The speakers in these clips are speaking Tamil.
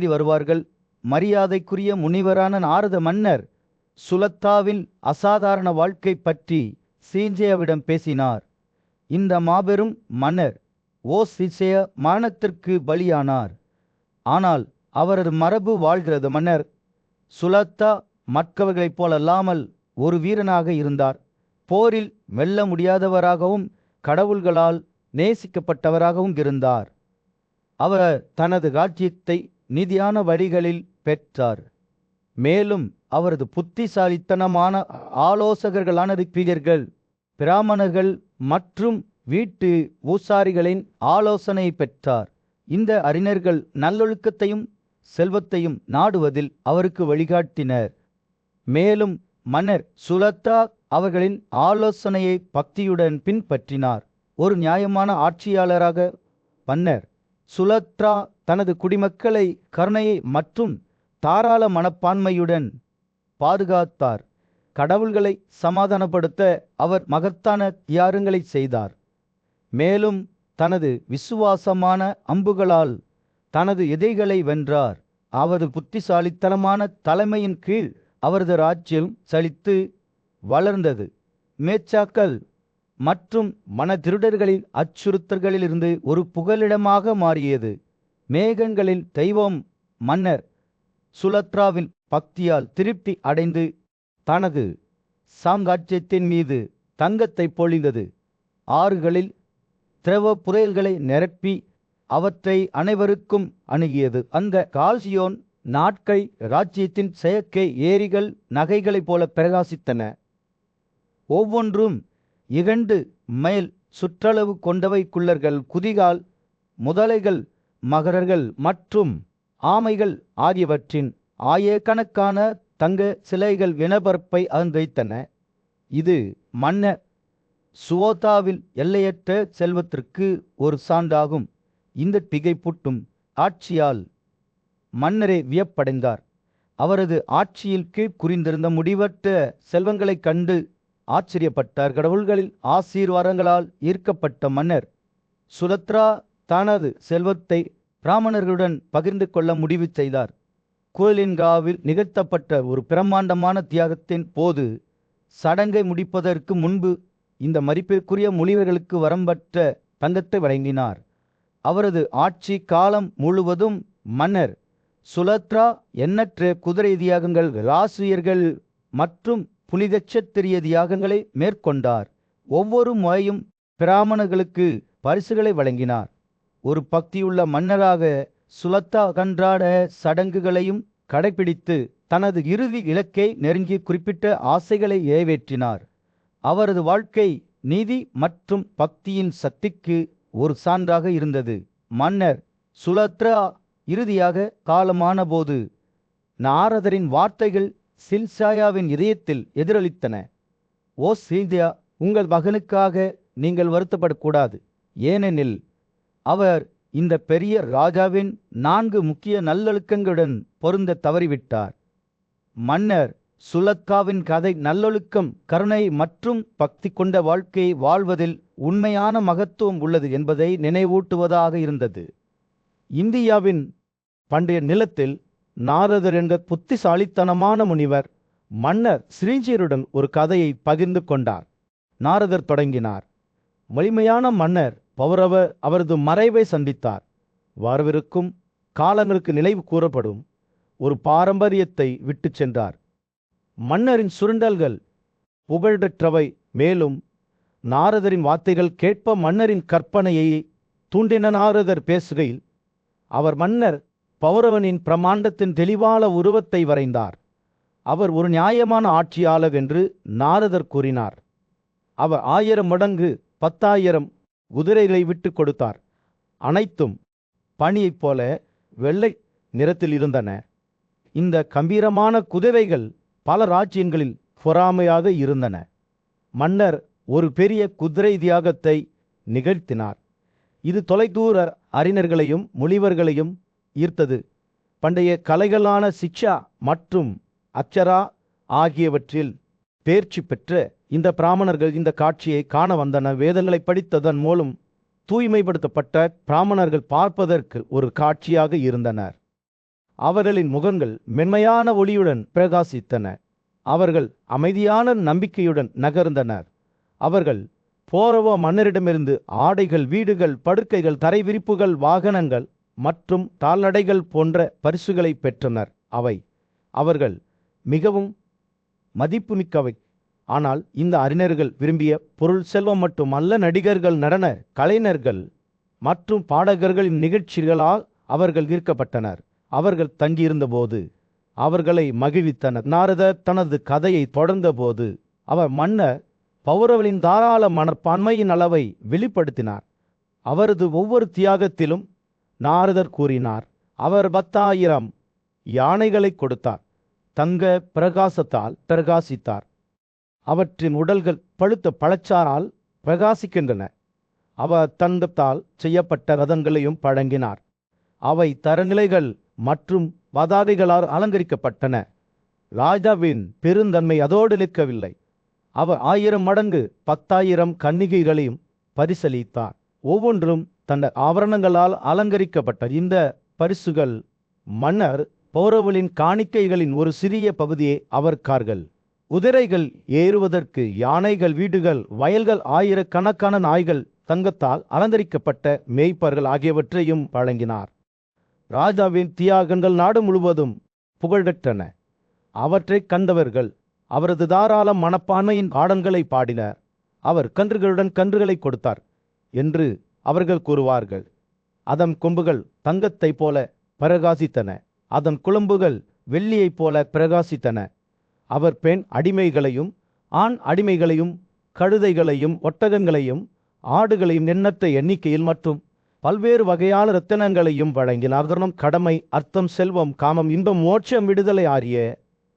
வருவார்கள். மரியாதைக்குரிய முனிவரான நாரத மன்னர் சுலத்தாவின் அசாதாரண வாழ்க்கை பற்றி சீஞ்சேயாவிடம் பேசினார். இந்த மாபெரும் மன்னர் ஓசிசேய மரணத்திற்கு பலியானார். ஆனால் அவரது மரபு வாழ்கிறது. மன்னர் சுலத்தா மற்றவர்களைப் போலல்லாமல் ஒரு வீரனாக இருந்தார். போரில் வெல்ல முடியாதவராகவும் கடவுள்களால் நேசிக்கப்பட்டவராகவும் இருந்தார். அவர் தனது ராஜ்யத்தை நீதியான வழிகளில் பெற்றார். மேலும் அவரது புத்திசாலித்தனமான ஆலோசகர்களான ரிக்வீகர்கள், பிராமணர்கள் மற்றும் வீட்டு ஊசாரிகளின் ஆலோசனை பெற்றார். இந்த அறிஞர்கள் நல்லொழுக்கத்தையும் செல்வத்தையும் நாடுவதில் அவருக்கு வழிகாட்டினர். மேலும் மன்னர் சுலத்தா அவர்களின் ஆலோசனையை பக்தியுடன் பின்பற்றினார். ஒரு நியாயமான ஆட்சியாளராக மன்னர் சுலத்ரா தனது குடிமக்களை கருணையை மற்றும் தாராள மனப்பான்மையுடன் பாதுகாத்தார். கடவுள்களை சமாதானப்படுத்த அவர் மகத்தான தியாகங்களை செய்தார். மேலும் தனது விசுவாசமான அம்புகளால் தனது எதிரிகளை வென்றார். அவரது புத்திசாலித்தனமான தலைமையின் கீழ் அவரது ராஜ்யம் செழித்து வளர்ந்தது. மேச்சாக்கள் மற்றும் மனதிருடர்களின் அச்சுறுத்தல்களிலிருந்து ஒரு புகலிடமாக மாறியது. மேகங்களின் தெய்வம் மன்னர் சுலத்ராவின் பக்தியால் திருப்தி அடைந்து தனது சாம்ராஜ்யத்தின் மீது தங்கத்தை பொழிந்தது. ஆறுகளில் திரவ புதையல்களை நிரப்பி அவற்றை அனைவருக்கும் அணுகியது. அந்த கால்சியோன் நாட்கள் ராஜ்யத்தின் செயற்கை ஏரிகள் நகைகளைப் போல பிரகாசித்தன. ஒவ்வொன்றும் 2 மைல் சுற்றளவு கொண்டவை. குள்ளர்கள், குதிகால், முதலைகள், மகரர்கள் மற்றும் ஆமைகள் ஆகியவற்றின் ஆயிரக்கணக்கான தங்க சிலைகள் வினப்பரப்பை அலங்கரித்தன. இது மன்னர் சுவோதாவில் எல்லையற்ற செல்வத்திற்கு ஒரு சான்றாகும். இந்த திகைப்பூட்டும் ஆட்சியால் மன்னரே வியப்படைந்தார். அவரது ஆட்சியில் கீழ் குறிந்திருந்த முடிவற்ற செல்வங்களைக் கண்டு ஆச்சரியப்பட்டார். கடவுள்களின் ஆசீர்வாதங்களால் ஈர்க்கப்பட்ட மன்னர் சுலத்ரா தனது செல்வத்தை பிராமணர்களுடன் பகிர்ந்து கொள்ள முடிவு செய்தார். குலின்காவில் நிகழ்த்தப்பட்ட ஒரு பிரம்மாண்டமான தியாகத்தின் போது சடங்கை முடிப்பதற்கு முன்பு இந்த மதிப்பிற்குரிய முனிவர்களுக்கு வரம்பற்ற தங்கத்தை வழங்கினார். அவரது ஆட்சி காலம் முழுவதும் மன்னர் சுலத்ரா எண்ணற்ற குதிரை தியாகங்கள், ராசியர்கள் மற்றும் புனிதச்சத்திரிய தியாகங்களை மேற்கொண்டார். ஒவ்வொரு முறையும் பிராமணர்களுக்கு பரிசுகளை வழங்கினார். ஒரு பக்தியுள்ள மன்னராக சுலத்தா அன்றாட சடங்குகளையும் கடைபிடித்து தனது இறுதி இலக்கை நெருங்கி குறிப்பிட்ட ஆசைகளை நிறைவேற்றினார். அவரது வாழ்க்கை நீதி மற்றும் பக்தியின் சக்திக்கு ஒரு சான்றாக இருந்தது. மன்னர் சுலத்ரா இறுதியாக காலமான போது நாரதரின் வார்த்தைகள் சில்சாயாவின் இதயத்தில் எதிரொலித்தன. ஓ சீல்தியா, உங்கள் மகனுக்காக நீங்கள் வருத்தப்படக்கூடாது. ஏனெனில் அவர் இந்த பெரிய ராஜாவின் 4 முக்கிய நல்லொழுக்கங்களுடன் பொருந்த தவறிவிட்டார். மன்னர் சுலத்காவின் கதை நல்லொழுக்கம், கருணை மற்றும் பக்தி கொண்ட வாழ்க்கையை வாழ்வதில் உண்மையான மகத்துவம் உள்ளது என்பதை நினைவூட்டுவதாக இருந்தது. இந்தியாவின் பண்டைய நிலத்தில் நாரதர் என்ற புத்திசாலித்தனமான முனிவர் மன்னர் ஸ்ரீஜியருடன் ஒரு கதையை பகிர்ந்து கொண்டார். நாரதர் தொடங்கினார். வலிமையான மன்னர் பௌரவ அவரது மறைவை சந்தித்தார். வரவிருக்கும் காலங்களுக்கு நினைவு கூறப்படும் ஒரு பாரம்பரியத்தை விட்டு சென்றார். மன்னரின் சுரண்டல்கள் புகழ்பெற்றவை. மேலும் நாரதரின் வார்த்தைகள் கேட்ப மன்னரின் கற்பனையை தூண்டின. நாரதர் பேசுகையில் அவர் மன்னர் பௌரவனின் பிரமாண்டத்தின் தெளிவான உருவத்தை வரைந்தார். அவர் ஒரு நியாயமான ஆட்சியாளர் என்று நாரதர் கூறினார். அவர் 1000 மடங்கு 10,000 குதிரைகளை விட்டு கொடுத்தார். அனைத்தும் பனியைப் போல வெள்ளை நிறத்தில் இருந்தன. இந்த கம்பீரமான குதிரைகள் பல ராஜ்யங்களில் பொறாமையாக இருந்தன. மன்னர் ஒரு பெரிய குதிரை தியாகத்தை நிகழ்த்தினார். இது தொலைதூர அறிஞர்களையும் முனிவர்களையும் ஈர்த்தது. பண்டைய கலைகளான சிக்ஷா மற்றும் அக்ஷரா ஆகியவற்றில் தேர்ச்சி பெற்ற இந்த பிராமணர்கள் இந்த காட்சியை காண வந்தனர். வேதங்களை படித்ததன் மூலம் தூய்மைப்படுத்தப்பட்ட பிராமணர்கள் பார்ப்பதற்கு ஒரு காட்சியாக இருந்தனர். அவர்களின் முகங்கள் மென்மையான ஒளியுடன் பிரகாசித்தன. அவர்கள் அமைதியான நம்பிக்கையுடன் நகர்ந்தனர். அவர்கள் போரவோ மன்னரிடமிருந்து ஆடைகள், வீடுகள், படுக்கைகள், தரை விரிப்புகள், வாகனங்கள் மற்றும் கால்நடைகள் போன்ற பரிசுகளை பெற்றனர். அவர்கள் மிகவும் மதிப்புமிக்கவை. ஆனால் இந்த அறிஞர்கள் விரும்பிய பொருள், செல்வம் மட்டுமல்ல, நடிகர்கள், நடன கலைஞர்கள் மற்றும் பாடகர்களின் நிகழ்ச்சிகளால் அவர்கள் ஈர்க்கப்பட்டனர். அவர்கள் தங்கியிருந்தபோது அவர்களை மகிழ்வித்தனர். நாரதர் தனது கதையை தொடர்ந்தபோது அவர் மன்னர் பௌரவலின் தாராள மனப்பான்மையின் அளவை வெளிப்படுத்தினார். அவரது ஒவ்வொரு தியாகத்திலும் நாரதர் கூறினார், அவர் 10,000 யானைகளை கொடுத்தார், தங்க பிரகாசத்தால் பிரகாசித்தார். அவற்றின் உடல்கள் பழுத்த பழச்சாறால் பிரகாசிக்கின்றன. அவர் தங்கத்தால் செய்யப்பட்ட ரதங்களையும் வழங்கினார். அவை தரநிலைகள் மற்றும் பதாகைகளால் அலங்கரிக்கப்பட்டன. ராஜாவின் பெருந்தன்மை அதோடு நிற்கவில்லை. அவர் 1000 மடங்கு 10,000 கன்னிகைகளையும் பரிசளித்தார். ஒவ்வொன்றும் தன் ஆபரணங்களால் அலங்கரிக்கப்பட்ட இந்த பரிசுகள் மன்னர் பௌரவலின் காணிக்கைகளின் ஒரு சிறிய பகுதியை அவர்கார்கள். குதிரைகள் ஏறுவதற்கு யானைகள், வீடுகள், வயல்கள், ஆயிரக்கணக்கான நாய்கள், தங்கத்தால் அலங்கரிக்கப்பட்ட மேய்ப்பர்கள் ஆகியவற்றையும் வழங்கினார். ராஜாவின் தியாகங்கள் நாடு முழுவதும் புகழ்பெற்றன. அவற்றை கண்டவர்கள் அவரது தாராள மனப்பான்மையின் பாடல்களை பாடினர். அவர் கன்றுகளுடன் கன்றுகளை கொடுத்தார் என்று அவர்கள் கூறுவார்கள். அதன் கொம்புகள் தங்கத்தைப் போல பிரகாசித்தன, அதன் குளம்புகள் வெள்ளியைப் போல பிரகாசித்தன. அவர் பெண் அடிமைகளையும் ஆண் அடிமைகளையும் கழுதைகளையும் ஒட்டகங்களையும் ஆடுகளையும் எண்ணற்ற எண்ணிக்கையில் மற்றும் பல்வேறு வகையான இரத்தினங்களையும் வழங்கினார். கடமை, அர்த்தம், செல்வம், காமம், இன்பம், மோட்சம், விடுதலை ஆகிய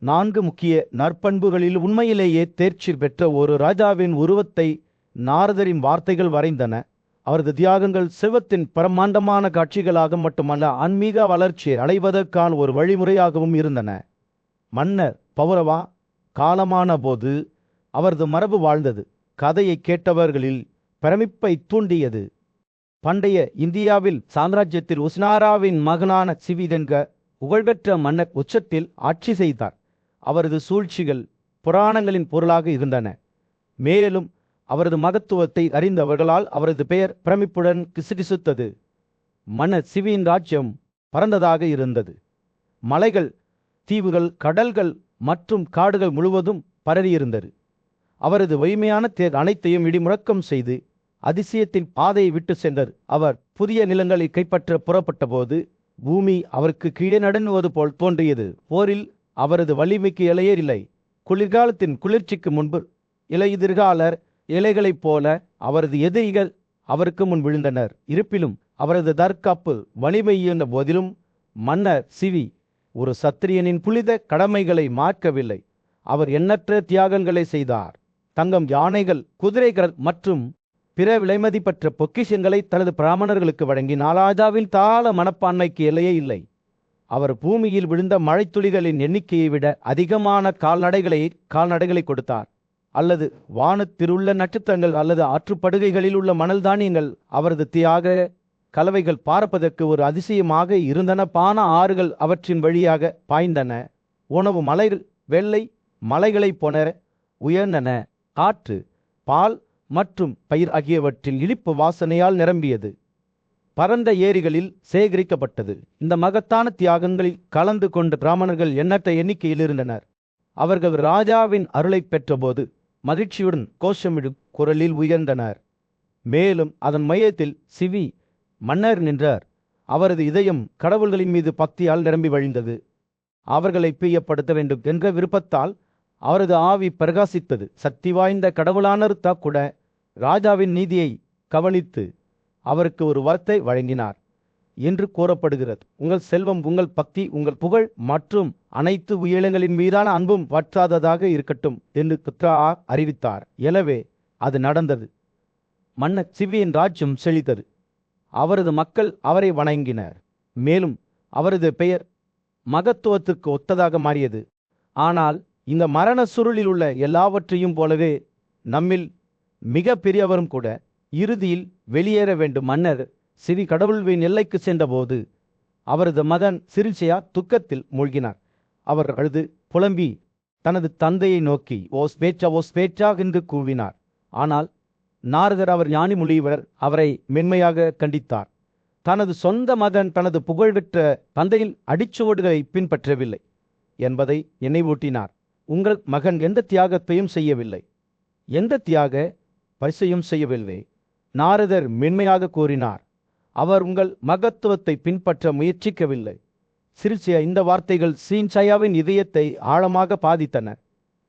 4 முக்கிய நற்பண்புகளில் உண்மையிலேயே தேர்ச்சி பெற்ற ஒரு ராஜாவின் உருவத்தை நாரதரின் வார்த்தைகள் வரைந்தன. அவரது தியாகங்கள் செல்வத்தின் பிரம்மாண்டமான காட்சிகளாக மட்டுமல்ல, ஆன்மீக வளர்ச்சியை அடைவதற்கான ஒரு வழிமுறையாகவும் இருந்தன. மன்னர் பௌரவா காலமான போது அவரது மரபு வாழ்ந்தது. கதையை கேட்டவர்களில் பிரமிப்பை தூண்டியது. பண்டைய இந்தியாவில் சாம்ராஜ்யத்தில் உஸ்னாராவின் மகனான சிவிதென்க புகழ்பெற்ற மன்னர் உச்சத்தில் ஆட்சி செய்தார். அவரது சூழ்ச்சிகள் புராணங்களின் பொருளாக இருந்தன. மேலும் அவரது மகத்துவத்தை அறிந்தவர்களால் அவரது பெயர் பிரமிப்புடன் கிசுகிசுத்தது. மன்னர் சிவியின் ராஜ்யம் பரந்ததாக இருந்தது. மலைகள், தீவுகள், கடல்கள் மற்றும் காடுகள் முழுவதும் பரவியிருந்தது. அவரது வலிமையான தேர் அனைத்தையும் இடிமுழக்கம் செய்து அதிசயத்தின் பாதையை விட்டு சென்றார். அவர் புதிய நிலங்களை கைப்பற்ற புறப்பட்ட போது பூமி அவருக்கு கீழே நடுங்குவது போல் தோன்றியது. போரில் அவரது வலிமைக்கு இலையேறில்லை. குளிர்காலத்தின் குளிர்ச்சிக்கு முன்பு இலையுதிர்காலர் இலைகளைப் போல அவரது எதிரிகள் அவருக்கு முன் விழுந்தனர். இருப்பினும் அவரது தற்காப்பு வலிமை இருந்த போதிலும் மன்னர் சிவி ஒரு சத்திரியனின் புனித கடமைகளை மாற்கவில்லை. அவர் எண்ணற்ற தியாகங்களை செய்தார். தங்கம், யானைகள், குதிரைகள் மற்றும் பிற விலைமதிப்பற்ற பொக்கிஷங்களை தனது பிராமணர்களுக்கு வழங்கினார். ராஜாவின் தாள மனப்பான்மைக்கு எல்லையே இல்லை. அவர் பூமியில் விழுந்த மழைத்துளிகளின் எண்ணிக்கையை விட அதிகமான கால்நடைகளை கொடுத்தார். அல்லது வானத்திலுள்ள நட்சத்திரங்கள் அல்லது ஆற்றுப்படுகைகளில் உள்ள மணல் தானியங்கள் அவரது தியாக கலவைகள் பார்ப்பதற்கு ஒரு அதிசயமாக இருந்தன. பான ஆறுகள் அவற்றின் வழியாக பாய்ந்தன. உணவு மலைகள் வெள்ளை மலைகளைப் போன உயர்ந்தன. காற்று, பால் மற்றும் பயிர் ஆகியவற்றின் இனிப்பு வாசனையால் நிரம்பியது. பரந்த ஏரிகளில் சேகரிக்கப்பட்டது. இந்த மகத்தான தியாகங்களில் கலந்து கொண்ட பிராமணர்கள் எண்ணற்ற எண்ணிக்கையில் இருந்தனர். அவர்கள் ராஜாவின் அருளை பெற்றபோது மகிழ்ச்சியுடன் கோஷமிடும் குரலில் உயர்ந்தனர். மேலும் அதன் மையத்தில் சிவி மன்னர் நின்றார். அவரது இதயம் கடவுள்களின் மீது பக்தியால் நிரம்பி வழிந்தது. அவர்களை பிரியப்படுத்த வேண்டும் என்ற விருப்பத்தால் அவரது ஆவி பிரகாசித்தது. சக்தி வாய்ந்த கடவுளான கூட ராஜாவின் நீதியை கவனித்து அவருக்கு ஒரு வரத்தை வழங்கினார் என்று கூறப்படுகிறது. உங்கள் செல்வம், உங்கள் பக்தி, உங்கள் புகழ் மற்றும் அனைத்து உயிரினங்களின் மீதான அன்பும் வற்றாததாக இருக்கட்டும் என்று குத்ரா அறிவித்தார். எனவே அது நடந்தது. மன்னர் சிவியின் ராஜ்யம் செழித்தது. அவரது மக்கள் அவரை வணங்கினர். மேலும் அவரது பெயர் மகத்துவத்துக்கு ஒத்ததாக மாறியது. ஆனால் இந்த மரண சுருளில் உள்ள எல்லாவற்றையும் போலவே நம்மில் மிக பெரியவரும் கூட இறுதியில் வெளியேற வேண்டும். மன்னர் சிவி கடவுள்வின் எல்லைக்கு சென்றபோது அவரது மகன் சிரிச்சையா துக்கத்தில் மூழ்கினார். அவர் அழுது புலம்பி தனது தந்தையை நோக்கி ஓஸ் பேச்சா என்று கூவினார். ஆனால் நாரதர் அவர் ஞானி முனிவர் அவரை மென்மையாக கண்டித்தார். தனது சொந்த மகன் தனது புகழ்பெற்ற தந்தையின் அடிச்சுவடுகளை பின்பற்றவில்லை என்பதை நினைவூட்டினார். உங்கள் மகன் எந்த தியாகத்தையும் செய்யவில்லை, எந்த தியாக பரிசையும் செய்யவில்லை. நாரதர் மென்மையாக கூறினார். அவர் உங்கள் மகத்துவத்தை பின்பற்ற முயற்சிக்கவில்லை. சிரிச்சிய இந்த வார்த்தைகள் சீன்சாயாவின் இதயத்தை ஆழமாக பாதித்தன.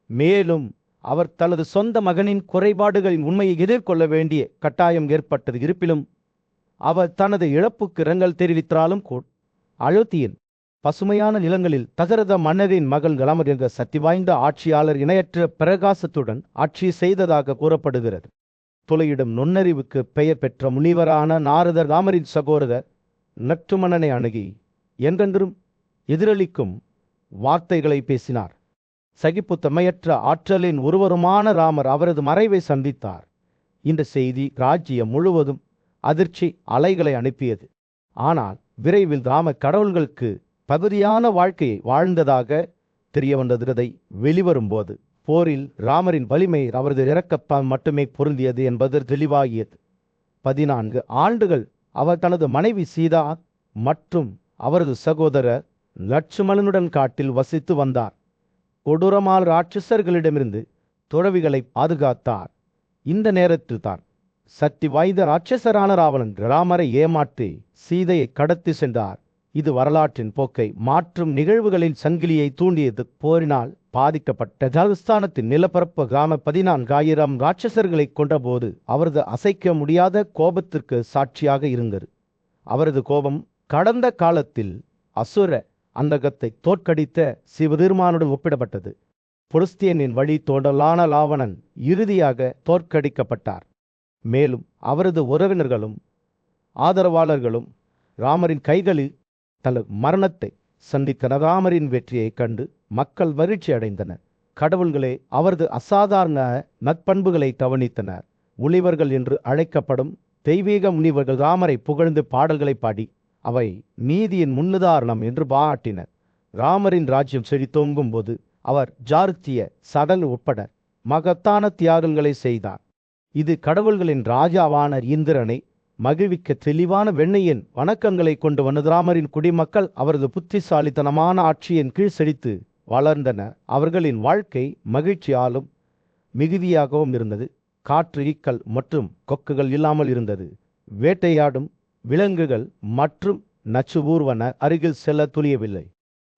மேலும் அவர் தனது சொந்த மகனின் குறைபாடுகளின் உண்மையை எதிர்கொள்ள வேண்டிய கட்டாயம் ஏற்பட்டது. இருப்பினும் அவர் தனது இழப்புக்கு இரங்கல் தெரிவித்தாலும் கூட அயோத்தியின் பசுமையான நிலங்களில் தசரத மன்னரின் மகள் ராமர் என்ற சக்தி வாய்ந்த ஆட்சியாளர் இணையற்ற பிரகாசத்துடன் ஆட்சி செய்ததாக கூறப்படுகிறது. துளையிடும் நுண்ணறிவுக்கு பெயர் பெற்ற முனிவரான நாரதர் ராமரின் சகோதரர் லட்சுமணனை அணுகி என்றென்றும் எதிரொலிக்கும் வார்த்தைகளை பேசினார். சகிப்புத்தன்மையற்ற ஆற்றலின் ஒருவருமான ராமர் அவரது மறைவை சந்தித்தார். இந்த செய்தி ராஜ்யம் முழுவதும் அதிர்ச்சி அலைகளை அனுப்பியது. ஆனால் விரைவில் ராமர் கடவுள்களுக்கு பகுதியான வாழ்க்கையை வாழ்ந்ததாக தெரிய வந்ததை வெளிவரும்போது போரில் ராமரின் வலிமை அவரது இரக்கப்பால் மட்டுமே பொருந்தியது என்பது தெளிவாகியது. 14 ஆண்டுகள் அவர் தனது மனைவி சீதா மற்றும் அவரது சகோதரர் லட்சுமணனுடன் காட்டில் வசித்து வந்தார். கொடூரமான ராட்சசர்களிடமிருந்து துறவிகளை பாதுகாத்தார். இந்த நேரத்தில் தான் சக்தி வாய்ந்த ராட்சசரான ராவணன் ராமரை ஏமாற்றி சீதையை கடத்தி சென்றார். இது வரலாற்றின் போக்கை மாற்றும் நிகழ்வுகளின் சங்கிலியை தூண்டியது. போரினால் பாதிக்கப்பட்ட ராஜஸ்தானத்தின் நிலப்பரப்பு கிராம 14,000 ராட்சசர்களை கொண்டபோது அவரது அசைக்க முடியாத கோபத்திற்கு சாட்சியாக இருந்தது. அவரது கோபம் கடந்த காலத்தில் அசுர அந்தகத்தை தோற்கடித்த சிவபெருமானுடன் ஒப்பிடப்பட்டது. புலஸ்தியனின் வழி தோன்றலான ராவணன் இறுதியாக தோற்கடிக்கப்பட்டார். மேலும் அவரது உறவினர்களும் ஆதரவாளர்களும் ராமரின் கைகளில் தனது மரணத்தை சந்தித்த ராமரின் வெற்றியை கண்டு மக்கள் மகிழ்ச்சி அடைந்தனர். கடவுள்களே அவரது அசாதாரண நற்பண்புகளை கவனித்தனர். முனிவர்கள் என்று அழைக்கப்படும் தெய்வீக முனிவர்கள் ராமரை புகழ்ந்து பாடல்களை பாடி அவை நீதியின் முன்னுதாரணம் என்று பாராட்டினர். ராமரின் ராஜ்யம் செழித்தோங்கும் போது அவர் ஜார்த்திய சடல் உட்பட மகத்தான தியாகங்களை செய்தார். இது கடவுள்களின் ராஜாவான இந்திரனை மகிழ்விக்க தெளிவான வெண்ணையின் வணக்கங்களை கொண்டு வந்தது. ராமரின் குடிமக்கள் அவரது புத்திசாலித்தனமான ஆட்சியின் கீழ் செழித்து வளர்ந்தனர். அவர்களின் வாழ்க்கை மகிழ்ச்சியாலும் மிகுதியாகவும் இருந்தது. காற்று, ஈக்கள் மற்றும் கொக்குகள் இல்லாமல் இருந்தது. வேட்டையாடும் விலங்குகள் மற்றும் நச்சு ஊர்வன அருகில் செல்ல துணியவில்லை.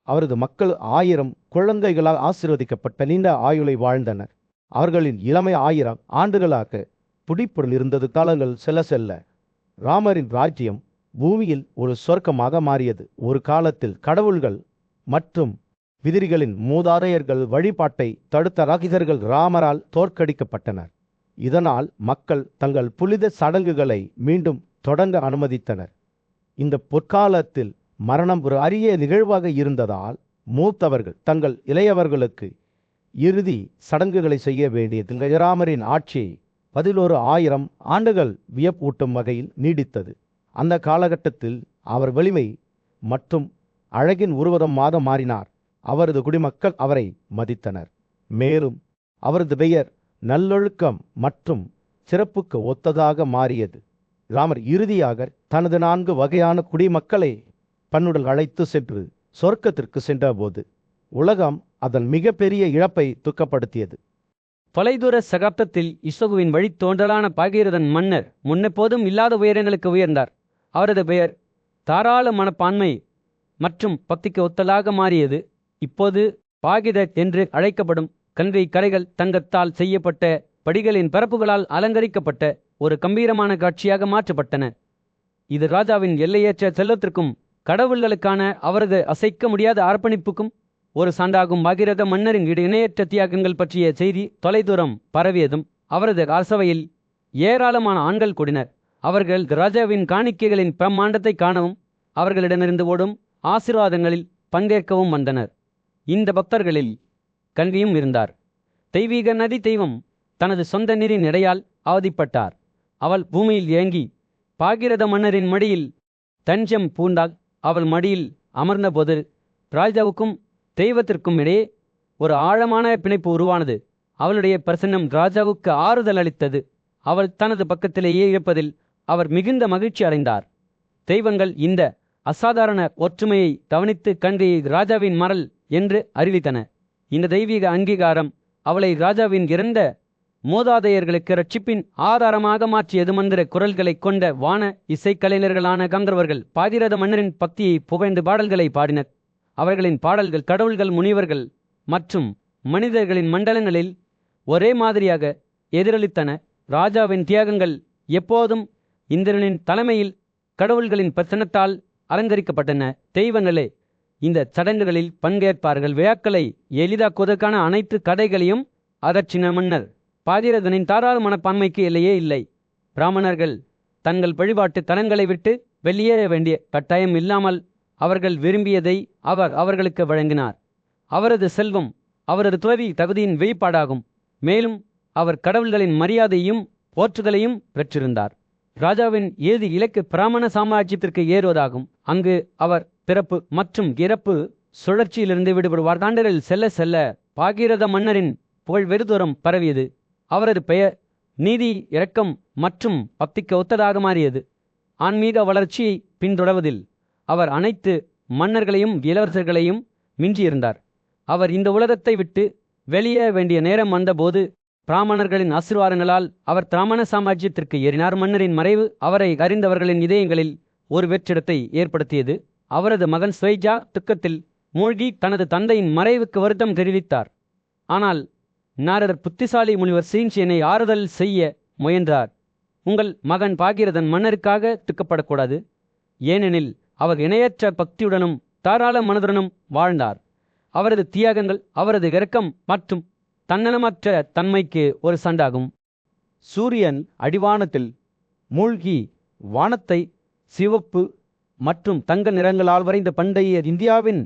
அவரது மக்கள் 1000 குழந்தைகளால் ஆசீர்வதிக்கப்பட்ட நீண்ட ஆயுளை வாழ்ந்தனர். அவர்களின் இளமை 1000 ஆண்டுகளாக புடிப்புடன் இருந்தது. காலங்கள் செல்ல செல்ல ராமரின் ராஜ்யம் பூமியில் ஒரு சொர்க்கமாக மாறியது. ஒரு காலத்தில் கடவுள்கள் மற்றும் விதிரிகளின் மூதாதையர்கள் வழிபாட்டை தடுத்த ராட்சசர்கள் ராமரால் தோற்கடிக்கப்பட்டனர். இதனால் மக்கள் தங்கள் புனித சடங்குகளை மீண்டும் தொடங்க அனுமதித்தனர். இந்த பொற்காலத்தில் மரணம் ஒரு அரிய நிகழ்வாக இருந்ததால் மூத்தவர்கள் தங்கள் இளையவர்களுக்கு இறுதி சடங்குகளை செய்ய வேண்டியது. ராமரின் ஆட்சி 11,000 ஆண்டுகள் வியப்பூட்டும் வகையில் நீடித்தது. அந்த காலகட்டத்தில் அவர் வலிமை மற்றும் அழகின் உருவமாக மாறினார். அவரது குடிமக்கள் அவரை மதித்தனர். மேலும் அவரது பெயர் நல்லொழுக்கம் மற்றும் சிறப்புக்கு ஒத்ததாக மாறியது. ராமர் இறுதியாக தனது 4 வகையான குடிமக்களை தன்னுடன் அழைத்து சென்று சொர்க்கத்திற்கு சென்றபோது உலகம் அதன் மிகப்பெரிய இழப்பை துக்கப்படுத்தியது. தொலைதூர சகாப்தத்தில் இசோகுவின் வழித்தோன்றலான பாகீரதன் மன்னர் முன்னெப்போதும் இல்லாத உயரங்களுக்கு உயர்ந்தார். அவரது பெயர் தாராள மனப்பான்மை மற்றும் பக்திக்கு ஒத்தலாக மாறியது. இப்போது பாகிரத் என்று அழைக்கப்படும் கங்கை கரைகள் தங்கத்தால் செய்யப்பட்ட படிகளின் பரப்புகளால் அலங்கரிக்கப்பட்ட ஒரு கம்பீரமான காட்சியாக மாற்றப்பட்டன. இது ராஜாவின் எல்லையற்ற செல்வத்திற்கும் கடவுள்களுக்கான அவரது அசைக்க முடியாத அர்ப்பணிப்புக்கும் ஒரு சான்றாகும். பாகீரத மன்னரின் இணையற்ற தியாகங்கள் பற்றிய செய்தி தொலைதூரம் பரவியதும் அவரது அரசவையில் ஏராளமான ஆண்கள் கூடினர். அவர்கள் ராஜாவின் காணிக்கைகளின் பிரம்மாண்டத்தை காணவும் அவர்களிடமிருந்து ஓடும் ஆசீர்வாதங்களில் பங்கேற்கவும் வந்தனர். இந்த பக்தர்களில் கங்கையும் இருந்தார். தெய்வீக நதி தெய்வம் தனது சொந்த நீரின் இடையால் அவதிப்பட்டார். அவள் பூமியில் ஏங்கி பாகீரத மன்னரின் மடியில் தஞ்சம் பூண்டால் அவள் மடியில் அமர்ந்தபோது ராஜாவுக்கும் தெய்வத்திற்கும் இடையே ஒரு ஆழமான பிணைப்பு உருவானது. அவளுடைய பிரசன்னம் ராஜாவுக்கு ஆறுதல் அளித்தது. அவள் தனது பக்கத்திலேயே இருப்பதில் அவர் மிகுந்த மகிழ்ச்சி அடைந்தார். தெய்வங்கள் இந்த அசாதாரண ஒற்றுமையை கவனித்து கண்டு ராஜாவின் மரல் என்று அறிவித்தன. இந்த தெய்வீக அங்கீகாரம் அவளை ராஜாவின் இறந்த மூதாதையர்களுக்கு ரட்சிப்பின் ஆதாரமாக மாற்றியது. மந்திர குரல்களைக் கொண்ட வான இசைக்கலைஞர்களான கந்தர்வர்கள் பாகீரத மன்னரின் பக்தியை புகழ்ந்து பாடல்களை பாடினர். அவர்களின் பாடல்கள் கடவுள்கள், முனிவர்கள் மற்றும் மனிதர்களின் மண்டலங்களில் ஒரே மாதிரியாக எதிரொலித்தன. ராஜாவின் தியாகங்கள் எப்போதும் இந்திரனின் தலைமையில் கடவுள்களின் பிரசன்னத்தால் அலங்கரிக்கப்பட்டன. தெய்வங்களே இந்த சடங்குகளில் பங்கேற்பார்கள். விழாக்களை எளிதாக்குவதற்கான அனைத்து கதைகளையும் அதற்றின. மன்னர் பாகீரதனின் தாராள மனப்பான்மைக்கு எல்லையே இல்லை. பிராமணர்கள் தங்கள் வழிபாட்டு தலங்களை விட்டு வெளியேற வேண்டிய கட்டாயம் இல்லாமல் அவர்கள் விரும்பியதை அவர் அவர்களுக்கு வழங்கினார். அவரது செல்வம் அவரது துறவி தகுதியின் வெளிப்பாடாகும். மேலும் அவர் கடவுள்களின் மரியாதையும் போற்றுதலையும் பெற்றிருந்தார். ராஜாவின் இறுதி இலக்கு பிராமண சாம்ராஜ்யத்திற்கு ஏறுவதாகும். அங்கு அவர் பிறப்பு மற்றும் இறப்பு சுழற்சியிலிருந்து விடுபடுவார். தாண்டரில் செல்ல செல்ல பாகீரத மன்னரின் புகழ் வெறுதூரம் பரவியது. அவரது பெயர் நீதி, இரக்கம் மற்றும் பக்திக்கு ஒத்ததாக மாறியது. ஆன்மீக வளர்ச்சியை பின்தொடர்வதில் அவர் அனைத்து மன்னர்களையும் இளவரசர்களையும் மிஞ்சியிருந்தார். அவர் இந்த உலகத்தை விட்டு வெளியேற வேண்டிய நேரம் வந்தபோது பிராமணர்களின் ஆசீர்வாதங்களால் அவர் பிராமண சாம்ராஜ்யத்திற்கு ஏறினார். மன்னரின் மறைவு அவரை அறிந்தவர்களின் இதயங்களில் ஒரு வெற்றிடத்தை ஏற்படுத்தியது. அவரது மகன் ஸ்வைஜா துக்கத்தில் மூழ்கி தனது தந்தையின் மறைவுக்கு வருத்தம் தெரிவித்தார். ஆனால் நாரதர் புத்திசாலி முனிவர் சீன்சியனை ஆறுதல் செய்ய முயன்றார். உங்கள் மகன் பாகீரதன் மன்னருக்காக துக்கப்படக்கூடாது, ஏனெனில் அவர் இணையற்ற பக்தியுடனும் தாராள மனதுடனும் வாழ்ந்தார். அவரது தியாகங்கள் அவரது இரக்கம் மற்றும் தன்னலமற்ற தன்மைக்கு ஒரு சான்றாகும். சூரியன் அடிவானத்தில் மூழ்கி வானத்தை சிவப்பு மற்றும் தங்க நிறங்களால் வரைந்த பண்டைய இந்தியாவின்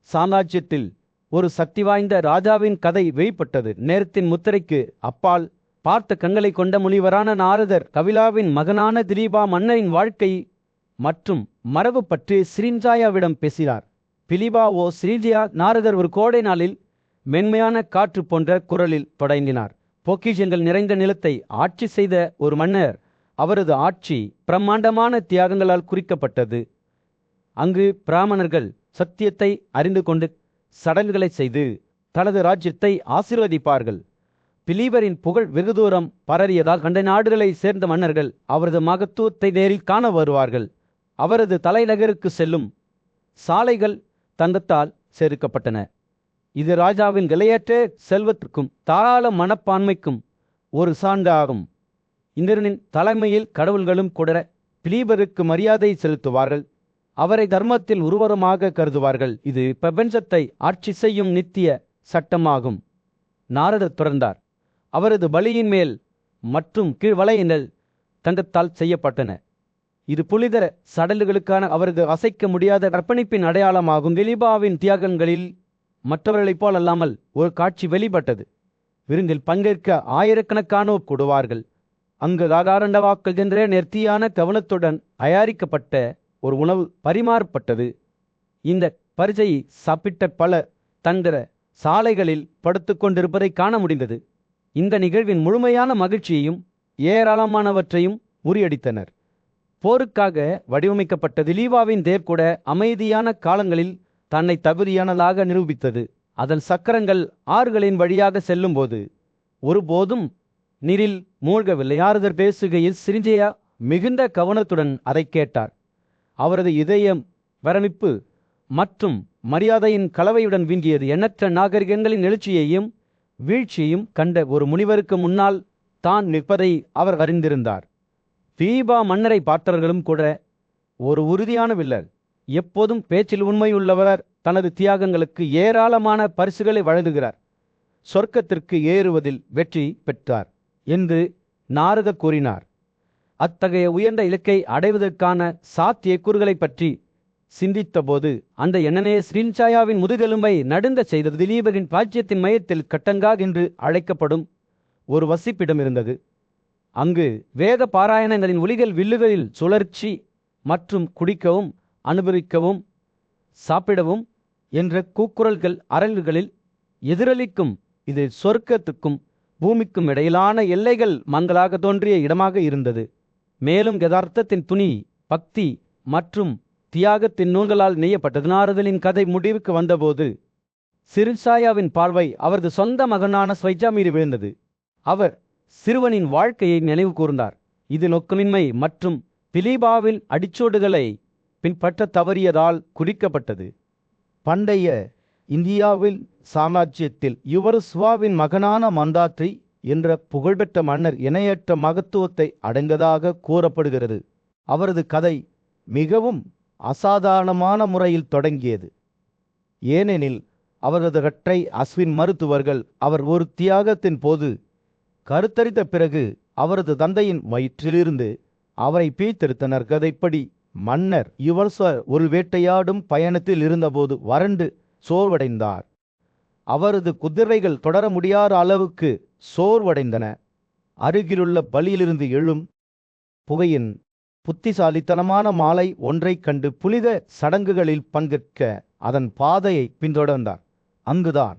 சாம்ராஜ்யத்தில் ஒரு சக்தி வாய்ந்த ராஜாவின் கதை வெளிப்பட்டது. நேரத்தின் முத்திரைக்கு அப்பால் பார்த்த கண்களை கொண்ட முனிவரான நாரதர் கபிலாவின் மகனான திலீபா மன்னரின் வாழ்க்கை மற்றும் மரபு பற்றி ஸ்ரீஞ்சாயாவிடம் பேசினார். பிலிபா ஸ்ரீஜியா நாரதர் ஒரு கோடை நாளில் மென்மையான காற்று போன்ற குரலில் தொடங்கினார். பொக்கிஷங்கள் நிறைந்த நிலத்தை ஆட்சி செய்த ஒரு மன்னர். அவரது ஆட்சி பிரம்மாண்டமான தியாகங்களால் குறிக்கப்பட்டது. அங்கு பிராமணர்கள் சத்தியத்தை அறிந்து கொண்டு சடங்குகளை செய்து தனது ராஜ்யத்தை ஆசீர்வதிப்பார்கள். பிலீபரின் புகழ் வெகு தூரம் பரறியதால் கண்ட நாடுகளை சேர்ந்த மன்னர்கள் அவரது மகத்துவத்தை நேரில் காண வருவார்கள். அவரது தலைநகருக்கு செல்லும் சாலைகள் தங்கத்தால் செதுக்கப்பட்டன. இது ராஜாவின் விலையற்ற செல்வத்திற்கும் தாராள மனப்பான்மைக்கும் ஒரு சான்றாகும். இந்திரனின் தலைமையில் கடவுள்களும் கூட பிலீபருக்கு மரியாதை செலுத்துவார்கள். அவரை தர்மத்தில் உருவரமாக கருதுவார்கள். இது பிரபஞ்சத்தை ஆட்சி செய்யும் நித்திய சட்டமாகும். நாரதர் தொடர்ந்தார். அவரது பலியின் மேல் மற்றும் கீழ்வளையங்கள் தங்கத்தால் செய்யப்பட்டன. இது புனித சடங்குகளுக்கான அவரது அசைக்க முடியாத அர்ப்பணிப்பின் அடையாளமாகும். திலீபாவின் தியாகங்களில் மற்றவர்களைப் போல் அல்லாமல் ஒரு காட்சி வெளிப்பட்டது. விருந்தில் பங்கேற்க ஆயிரக்கணக்கானோர் கூடுவார்கள். அங்கு ராகாரண்டவாக்கள் என்ற நேர்த்தியான கவனத்துடன் தயாரிக்கப்பட்ட ஒரு உணவு பரிமாறப்பட்டது. இந்த பரிசையை சாப்பிட்ட பல தந்திர சாலைகளில் படுத்து கொண்டிருப்பதை காண முடிந்தது. இந்த நிகழ்வின் முழுமையான மகிழ்ச்சியையும் ஏராளமானவற்றையும் முறியடித்தனர். போருக்காக வடிவமைக்கப்பட்ட திலீபாவின் தேர் கூட அமைதியான காலங்களில் தன்னை தகுதியானதாக நிரூபித்தது. அதன் சக்கரங்கள் ஆறுகளின் வழியாக செல்லும்போது ஒருபோதும் நீரில் மூழ்கவில்லை. நாரதர் பேசுகையில் சிரிஞ்சையா மிகுந்த கவனத்துடன் அதை கேட்டார். அவரது இதயம் வரமிப்பு மற்றும் மரியாதையின் கலவையுடன் வீங்கியது. எண்ணற்ற நாகரிகங்களின் எழுச்சியையும் வீழ்ச்சியையும் கண்ட ஒரு முனிவருக்கு முன்னால் தான் நிற்பதை அவர் அறிந்திருந்தார். தீபா மன்னரை பார்த்தவர்களும் கூட ஒரு உறுதியான வில்லர், எப்போதும் பேச்சில் உண்மையுள்ளவர், தனது தியாகங்களுக்கு ஏராளமான பரிசுகளை வழங்குகிறார், சொர்க்கத்திற்கு ஏறுவதில் வெற்றி பெற்றார் என்று நாரதர் கூறினார். அத்தகைய உயர்ந்த இலக்கை அடைவதற்கான சாத்தியக்கூறுகளை பற்றி சிந்தித்தபோது அந்த எண்ணனே ஸ்ரீன்சாயாவின் முதுகெலும்பை நடுங்க செய்தது. திலீபரின் ராஜ்யத்தின் மையத்தில் கட்டங்கா என்று அழைக்கப்படும் ஒரு வசிப்பிடம் இருந்தது. அங்கு வேத பாராயணங்களின் ஒலிகள் வில்லுகளில் சுழற்சி மற்றும் குடிக்கவும் அனுபவிக்கவும் சாப்பிடவும் என்ற கூக்குரல்கள் அரங்குகளில் எதிரொலிக்கும். இது சொர்க்கத்துக்கும் பூமிக்கும் இடையிலான எல்லைகள் மங்களாக தோன்றிய இடமாக இருந்தது. மேலும் யதார்த்தத்தின் துணி, பக்தி மற்றும் தியாகத்தின் நூல்களால் நெய்யப்பட்டது. நாரதலின் கதை முடிவுக்கு வந்தபோது சிறுசாயாவின் பார்வை அவரது சொந்த மகனான ஸ்வைஜா மீது விழுந்தது. அவர் சிறுவனின் வாழ்க்கையை நினைவு கூர்ந்தார். இது நோக்கமின்மை மற்றும் பிலிபாவின் அடிச்சோடுகளை பின்பற்ற தவறியதால் குறிக்கப்பட்டது. பண்டைய இந்தியாவில் சாம்ராஜ்யத்தில் யுவர்ஸ்வாவின் மகனான மந்தாத்ரி என்ற புகழ்பெற்ற மன்னர் இணையற்ற மகத்துவத்தை அடைந்ததாக கூறப்படுகிறது. அவரது கதை மிகவும் அசாதாரணமான முறையில் தொடங்கியது. ஏனெனில் அவரது இரட்டை அஸ்வின் மருத்துவர்கள் அவர் ஒரு தியாகத்தின் போது கருத்தரித்த பிறகு அவரது தந்தையின் வயிற்றிலிருந்து அவரை பிரித்தெடுத்தனர். கதைப்படி மன்னர் யுவர்ஸ்வர் ஒரு வேட்டையாடும் பயணத்தில் இருந்தபோது வறண்டு சோர்வடைந்தார். அவரது குதிரைகள் தொடர முடியாத அளவுக்கு சோர்வடைந்தன. அருகிலுள்ள பலியிலிருந்து எழும் புகையின் புத்திசாலித்தனமான மாலை ஒன்றைக் கண்டு புனித சடங்குகளில் பங்கேற்க அதன் பாதையை பின்தொடர்ந்தார். அங்குதான்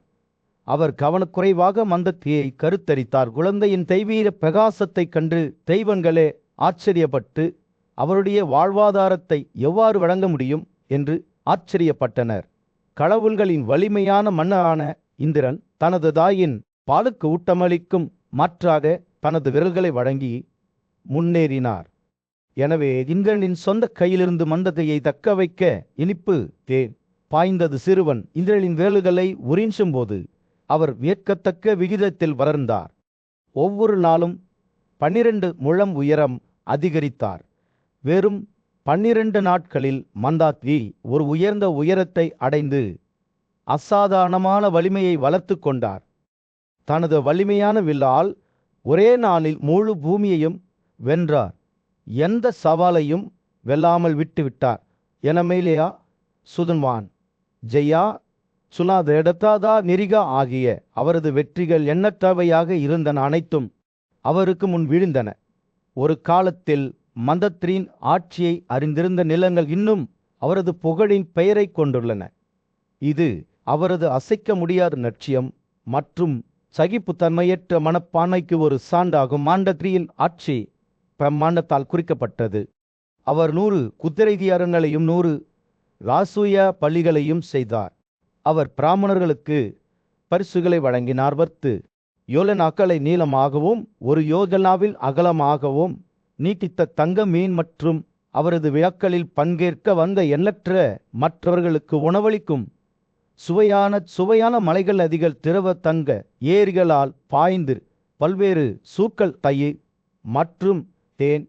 அவர் கவனக்குறைவாக மந்தத்தியை கருத்தரித்தார். குழந்தையின் தெய்வீக பிரகாசத்தைக் கண்டு தெய்வங்களே ஆச்சரியப்பட்டு அவருடைய வாழ்வாதாரத்தை எவ்வாறு வழங்க முடியும் என்று ஆச்சரியப்பட்டனர். கடவுள்களின் வலிமையான மன்னரான இந்திரன் தனது தாயின் பாலுக்கு ஊட்டமளிக்கும் மாற்றாக தனது விரல்களை வழங்கி முன்னேறினார். எனவே இந்திரனின் சொந்த கையிலிருந்து மந்தத்தையை தக்க வைக்க இனிப்பு தேன் பாய்ந்தது. சிறுவன் இந்திரனின் விரல்களை உறிஞ்சும் போது அவர் வியக்கத்தக்க விகிதத்தில் வளர்ந்தார். ஒவ்வொரு நாளும் 12 முழம் உயரம் அதிகரித்தார். வெறும் 12 நாட்களில் மந்தாத்ரி ஒரு உயர்ந்த உயரத்தை அடைந்து அசாதாரணமான வலிமையை வளர்த்து கொண்டார். தனது வலிமையான வில்லால் ஒரே நாளில் முழு பூமியையும் வென்றார். எந்த சவாலையும் வெல்லாமல் விட்டுவிட்டார். எனமேலியா, சுதன்வான், ஜெயா, சுனாதேடத்தாதா, நிரிகா ஆகிய அவரது வெற்றிகள் எண்ணற்றவையாக இருந்தன. அனைத்தும் அவருக்கு முன் விழுந்தன. ஒரு காலத்தில் மந்தத்ரியின் ஆட்சியை அறிந்திருந்த நிலங்கள் இன்னும் அவரது புகழின் பெயரை கொண்டுள்ளன. இது அவரது அசைக்க முடியாத லட்சியம் மற்றும் சகிப்புத்தன்மையற்ற மனப்பான்மைக்கு ஒரு சான்றாகும். மந்தத்ரியின் ஆட்சி பிரம்மாண்டத்தால் குறிக்கப்பட்டது. அவர் 100 குதிரைதியாரங்களையும் 100 ராசூய பள்ளிகளையும் செய்தார். அவர் பிராமணர்களுக்கு பரிசுகளை வழங்கினார். 10 யோலனாக்களை நீளமாகவும் 1 யோஜனாவில் அகலமாகவும் நீட்டித்த தங்க மீன் மற்றும் அவரது விழாக்களில் பங்கேற்க வந்த எண்ணற்ற மற்றவர்களுக்கு உணவளிக்கும் சுவையான மலைகள், நதிகள், திரவ தங்க ஏரிகளால் பாய்ந்து பல்வேறு சூக்கள், தயிர் மற்றும் தேன்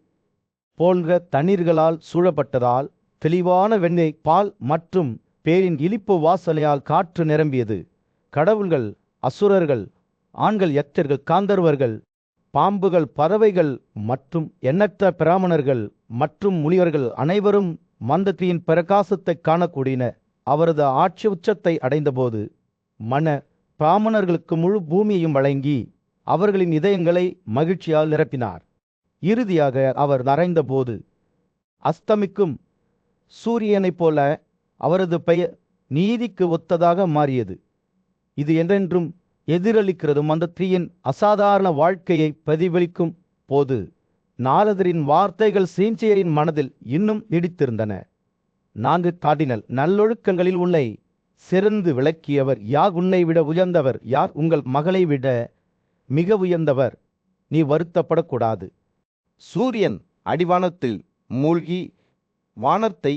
போன்ற தண்ணீர்களால் சூழப்பட்டதால் தெளிவான வெண்ணெய், பால் மற்றும் பேரின் இனிப்பு வாசனையால் காற்று நிரம்பியது. கடவுள்கள், அசுரர்கள், ஆண்கள், யக்ஷர்கள், காந்தர்வர்கள், பாம்புகள், பறவைகள் மற்றும் எண்ணற்ற பிராமணர்கள் மற்றும் முனிவர்கள் அனைவரும் மந்தத்ரியின் பிரகாசத்தை காணக்கூடியனர். அவரது ஆட்சி உச்சத்தை அடைந்தபோது பிராமணர்களுக்கு முழு பூமியையும் வழங்கி அவர்களின் இதயங்களை மகிழ்ச்சியால் நிரப்பினார். இறுதியாக அவர் மறைந்தபோது அஸ்தமிக்கும் சூரியனைப் போல அவரது பெயர் நீதிக்கு ஒத்ததாக மாறியது. இது என்றென்றும் எதிரொலிக்கிறது. மந்தத்ரியின் அசாதாரண வாழ்க்கையை பிரதிபலிக்கும் போது நாரதரின் வார்த்தைகள் சீன்சியரின் மனதில் இன்னும் நீடித்திருந்தன. 4 கார்டினல் நல்லொழுக்கங்களில் உன்னை சிறந்து விளக்கியவர் யார்? உன்னை விட உயர்ந்தவர் யார்? உங்கள் மகளை விட மிக உயர்ந்தவர். நீ வருத்தப்படக்கூடாது. சூரியன் அடிவானத்தில் மூழ்கி வானத்தை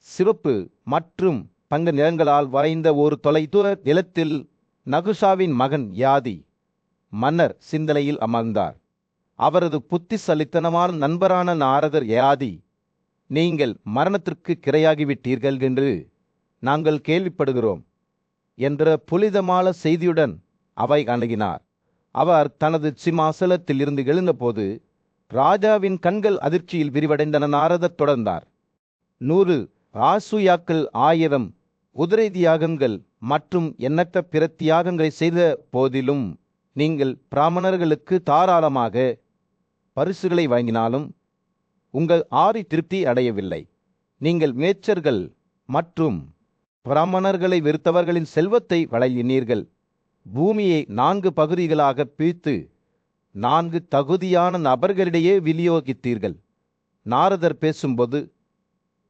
சிவப்பு மற்றும் தங்க நிறங்களால் வரைந்த ஒரு தொலைதூர நிலத்தில் நகுஷாவின் மகன் யாதி மன்னர் சிந்தனையில் அமர்ந்தார். அவரது புத்திசலித்தனமான நண்பரான நாரதர் யாதி, நீங்கள் மரணத்திற்கு கிரையாகிவிட்டீர்கள் என்று நாங்கள் கேள்விப்படுகிறோம் என்ற புனிதமான செய்தியுடன் அவை அணுகினார். அவர் தனது சிம்மாசனத்தில் இருந்து எழுந்தபோது ராஜாவின் கண்கள் அதிர்ச்சியில் விரிவடைந்தன. நாரதர் தொடர்ந்தார். 100 ராசூயாக்கள், 1000 குதிரை தியாகங்கள் மற்றும் எண்ணற்ற பிற தியாகங்களை செய்த போதிலும் நீங்கள் பிராமணர்களுக்கு தாராளமாக பரிசுகளை வழங்கினாலும் உங்கள் ஆரி திருப்தி அடையவில்லை. நீங்கள் மேய்ச்சர்கள் மற்றும் பிராமணர்களை வெறுத்தவர்களின் செல்வத்தை வழங்கினீர்கள். பூமியை 4 பகுதிகளாக பிரித்து 4 தகுதியான நபர்களிடையே விநியோகித்தீர்கள். நாரதர் பேசும்போது,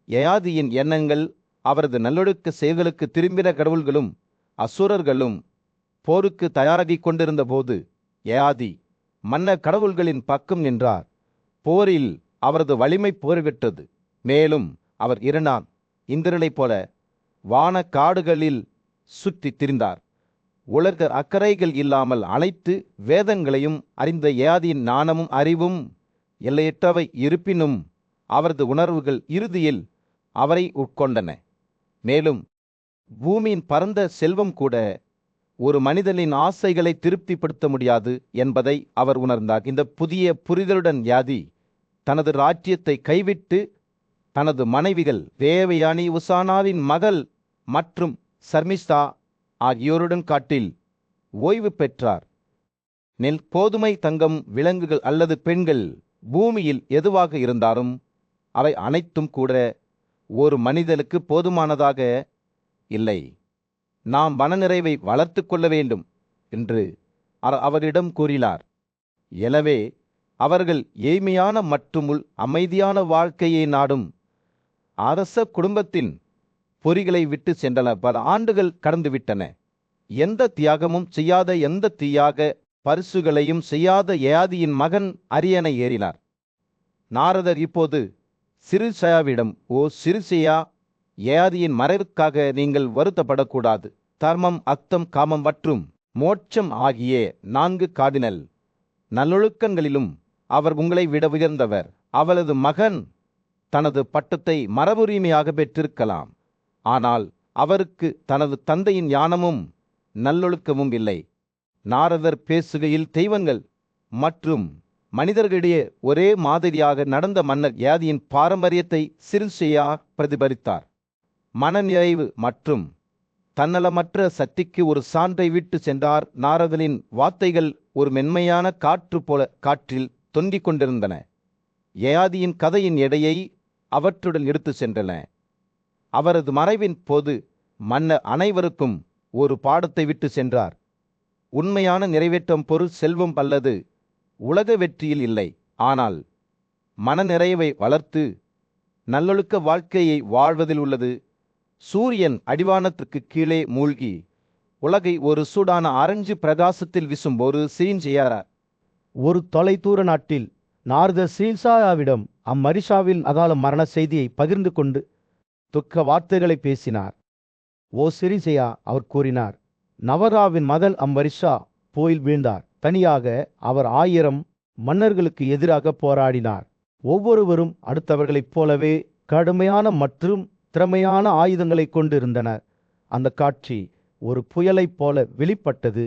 யயாதியின் எண்ணங்கள் அவரது நல்லொழுக்க செயல்களுக்கு திரும்பின. கடவுள்களும் அசுரர்களும் போருக்கு தயாராகிக் கொண்டிருந்த போது யயாதி மன்னர் கடவுள்களின் பக்கம் நின்றார். போரில் அவரது வலிமை போர்விட்டது. மேலும் அவர் இரண்டாம் இந்திரனைப் போல வான காடுகளில் சுற்றி திரிந்தார். உலக அக்கறைகள் இல்லாமல் அனைத்து வேதங்களையும் அறிந்த யயாதியின் ஞானமும் அறிவும் எல்லையற்றவை. இருப்பினும் அவரது உணர்வுகள் இறுதியில் அவரை உட்கொண்டன. மேலும் பூமியின் பரந்த செல்வம் கூட ஒரு மனிதனின் ஆசைகளை திருப்திப்படுத்த முடியாது என்பதை அவர் உணர்ந்தார். இந்த புதிய புரிதலுடன் யயாதி தனது ராஜ்யத்தை கைவிட்டு தனது மனைவிகள் தேவயானி, உசானாவின் மகள் மற்றும் சர்மிஷ்டா ஆகியோருடன் காட்டில் ஓய்வு பெற்றார். நெல், கோதுமை, தங்கம், விலங்குகள் அல்லது பெண்கள், பூமியில் எதுவாக இருந்தாலும் அவை அனைத்தும் கூட ஒரு மனிதனுக்கு போதுமானதாக இல்லை. நாம் மனநிறைவை வளர்த்து கொள்ள வேண்டும் என்று அவரிடம் கூறினார். எனவே அவர்கள் ஏழ்மையான மற்றும் அமைதியான வாழ்க்கையை நாடும் அரச குடும்பத்தின் பொறிகளை விட்டு சென்றனர். பல ஆண்டுகள் கடந்துவிட்டன. எந்த தியாகமும் செய்யாத, எந்த தியாக பரிசுகளையும் செய்யாத யயாதியின் மகன் அரியணை ஏறினார். நாரதர் இப்போது சிறுசேயாவிடம், ஓ சிறுசேயா, யயாதியின் மறைவுக்காக நீங்கள் வருத்தப்படக்கூடாது. தர்மம், அக்தம், காமம் மற்றும் மோட்சம் ஆகிய 4 கார்டினல் நல்லொழுக்கங்களிலும் அவர் உங்களை விட உயர்ந்தவர். அவளது மகன் தனது பட்டத்தை மரபுரிமையாக பெற்றிருக்கலாம், ஆனால் அவருக்கு தனது தந்தையின் ஞானமும் நல்லொழுக்கமும் இல்லை. நாரதர் பேசுகையில் தெய்வங்கள் மற்றும் மனிதர்களிடையே ஒரே மாதிரியாக நடந்த மன்னர் யயாதியின் பாரம்பரியத்தை சிறுசேயா பிரதிபலித்தார். மனநிறைவு மற்றும் தன்னலமற்ற சக்திக்கு ஒரு சான்றை விட்டு சென்றார். நாரதரின் வார்த்தைகள் ஒரு மென்மையான காற்று போல காற்றில் தொங்கிக் கொண்டிருந்தன. யயாதியின் கதையின் எடையை அவற்றுடன் எடுத்து சென்றன. அவரது மறைவின் போது மன்னர் அனைவருக்கும் ஒரு பாடத்தை விட்டு சென்றார். உண்மையான நிறைவேற்றம் பொருள், செல்வம் அல்லது உலக வெற்றியில் இல்லை, ஆனால் மனநிறைவை வளர்த்து நல்லொழுக்க வாழ்க்கையை வாழ்வதில் உள்ளது. சூரியன் அடிவானத்திற்கு கீழே மூழ்கி உலகை ஒரு சூடான ஆரஞ்சு பிரகாசத்தில் வீசும்போது சீஞ்செய்யார். ஒரு தொலைதூர நாட்டில் நாரதர் சீல்சாயாவிடம் அம்மரிஷாவின் அகால மரண செய்தியை பகிர்ந்து கொண்டு துக்க வார்த்தைகளை பேசினார். ஓ சிறிசேயா, அவர் கூறினார், நவராவின் மகள் அம்மரிஷா போயில் வீழ்ந்தார். தனியாக அவர் 1000 மன்னர்களுக்கு எதிராக போராடினார். ஒவ்வொருவரும் அடுத்தவர்களைப் போலவே கடுமையான மற்றும் திறமையான ஆயுதங்களை கொண்டிருந்தனர். அந்த காட்சி ஒரு புயலைப் போல வெளிப்பட்டது.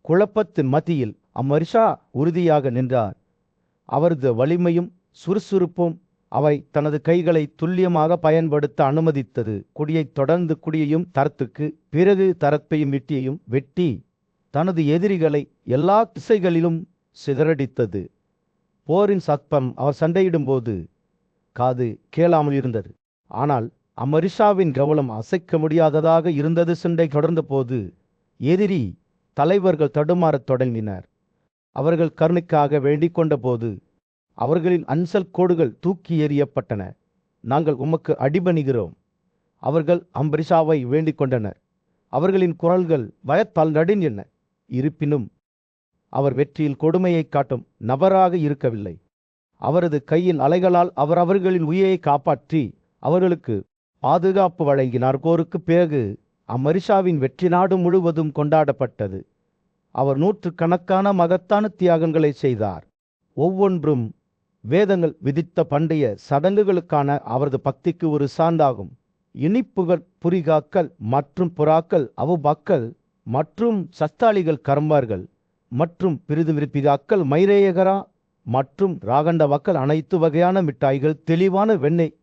குழப்பத்தின் மத்தியில் அம்மரிஷா உறுதியாக நின்றார். அவரது வலிமையும் சுறுசுறுப்பும் அவை தனது கைகளை துல்லியமாக பயன்படுத்த அனுமதித்தது. குடியைத் தொடர்ந்து குடியையும் தரத்துக்கு பிறகு தரப்பையும் ஈட்டியையும் வெட்டி தனது எதிரிகளை எல்லா திசைகளிலும் சிதறடித்தது. போரின் சத்தம் அவர் சண்டையிடும்போது காது கேளாமல் இருந்தது. ஆனால் அம்மரிஷாவின் கவனம் அசைக்க முடியாததாக இருந்தது. சண்டை தொடர்ந்த போது எதிரி தலைவர்கள் தடுமாறத் தொடங்கினர். அவர்கள் கருணைக்காக வேண்டிக் கொண்ட போது அவர்களின் அஞ்சல் கோடுகள் தூக்கி எறியப்பட்டன. நாங்கள் உமக்கு அடிபணிகிறோம். அவர்கள் அம்பரிஷாவை வேண்டிக் கொண்டனர். அவர்களின் குரல்கள் பயத்தால் நடுங்கின. இருப்பினும் அவர் வெற்றியில் கொடுமையை காட்டும் நபராக இருக்கவில்லை. அவரது கையின் அலைகளால் அவர் அவர்களின் உயிரை காப்பாற்றி அவர்களுக்கு பாதுகாப்பு வழங்கினார். போருக்கு பிறகு அம்மரிஷாவின் வெற்றி நாடு முழுவதும் கொண்டாடப்பட்டது. அவர் 100கணக்கான மகத்தான தியாகங்களை செய்தார். ஒவ்வொன்றும் வேதங்கள் விதித்த பண்டைய சடங்குகளுக்கான அவரது பக்திக்கு ஒரு சான்றாகும். இனிப்புகள் புரிகாக்கள் மற்றும் புறாக்கள், அவுபாக்கள் மற்றும் சஸ்தாளிகள், கர்மார்கள் மற்றும் பிரிதுவிருப்பிகாக்கள், மைரேயகரா மற்றும் ராகண்டவாக்கள், அனைத்து வகையான மிட்டாய்கள், தெளிவான வெண்ணெய்,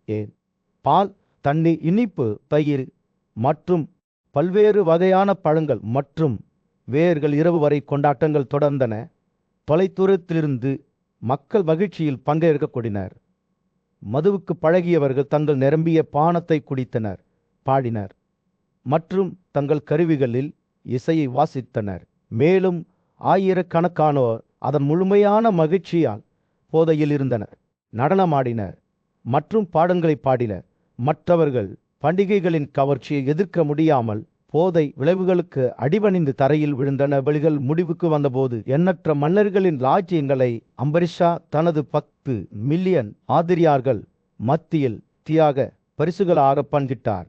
பால், தண்ணீர், இனிப்பு, தயிர் மற்றும் பல்வேறு வகையான பழங்கள் மற்றும் வேர்கள். இரவு வரை கொண்டாட்டங்கள் தொடர்ந்தன. தொலைதூரத்திலிருந்து மக்கள் மகிழ்ச்சியில் பங்கேற்க கூடினர். மதுவுக்கு பழகியவர்கள் தங்கள் நிரம்பிய பானத்தை குடித்தனர், பாடினர் மற்றும் தங்கள் கருவிகளில் இசையை வாசித்தனர். மேலும் ஆயிரக்கணக்கானோர் அதன் முழுமையான மகிழ்ச்சியால் போதையில் இருந்தனர், நடனமாடினர் மற்றும் பாடல்களை பாடினர். மற்றவர்கள் பண்டிகைகளின் கவர்ச்சியை எதிர்க்க முடியாமல் போதை விளைவுகளுக்கு அடிபணிந்து தரையில் விழுந்தன. பலிகள் முடிவுக்கு வந்தபோது எண்ணற்ற மன்னர்களின் ராஜ்யங்களை அம்பரிஷா தனது 10 மில்லியன் ஆதிரியார்கள் மத்தியில் தியாக பரிசுகளாக பங்கிட்டார்.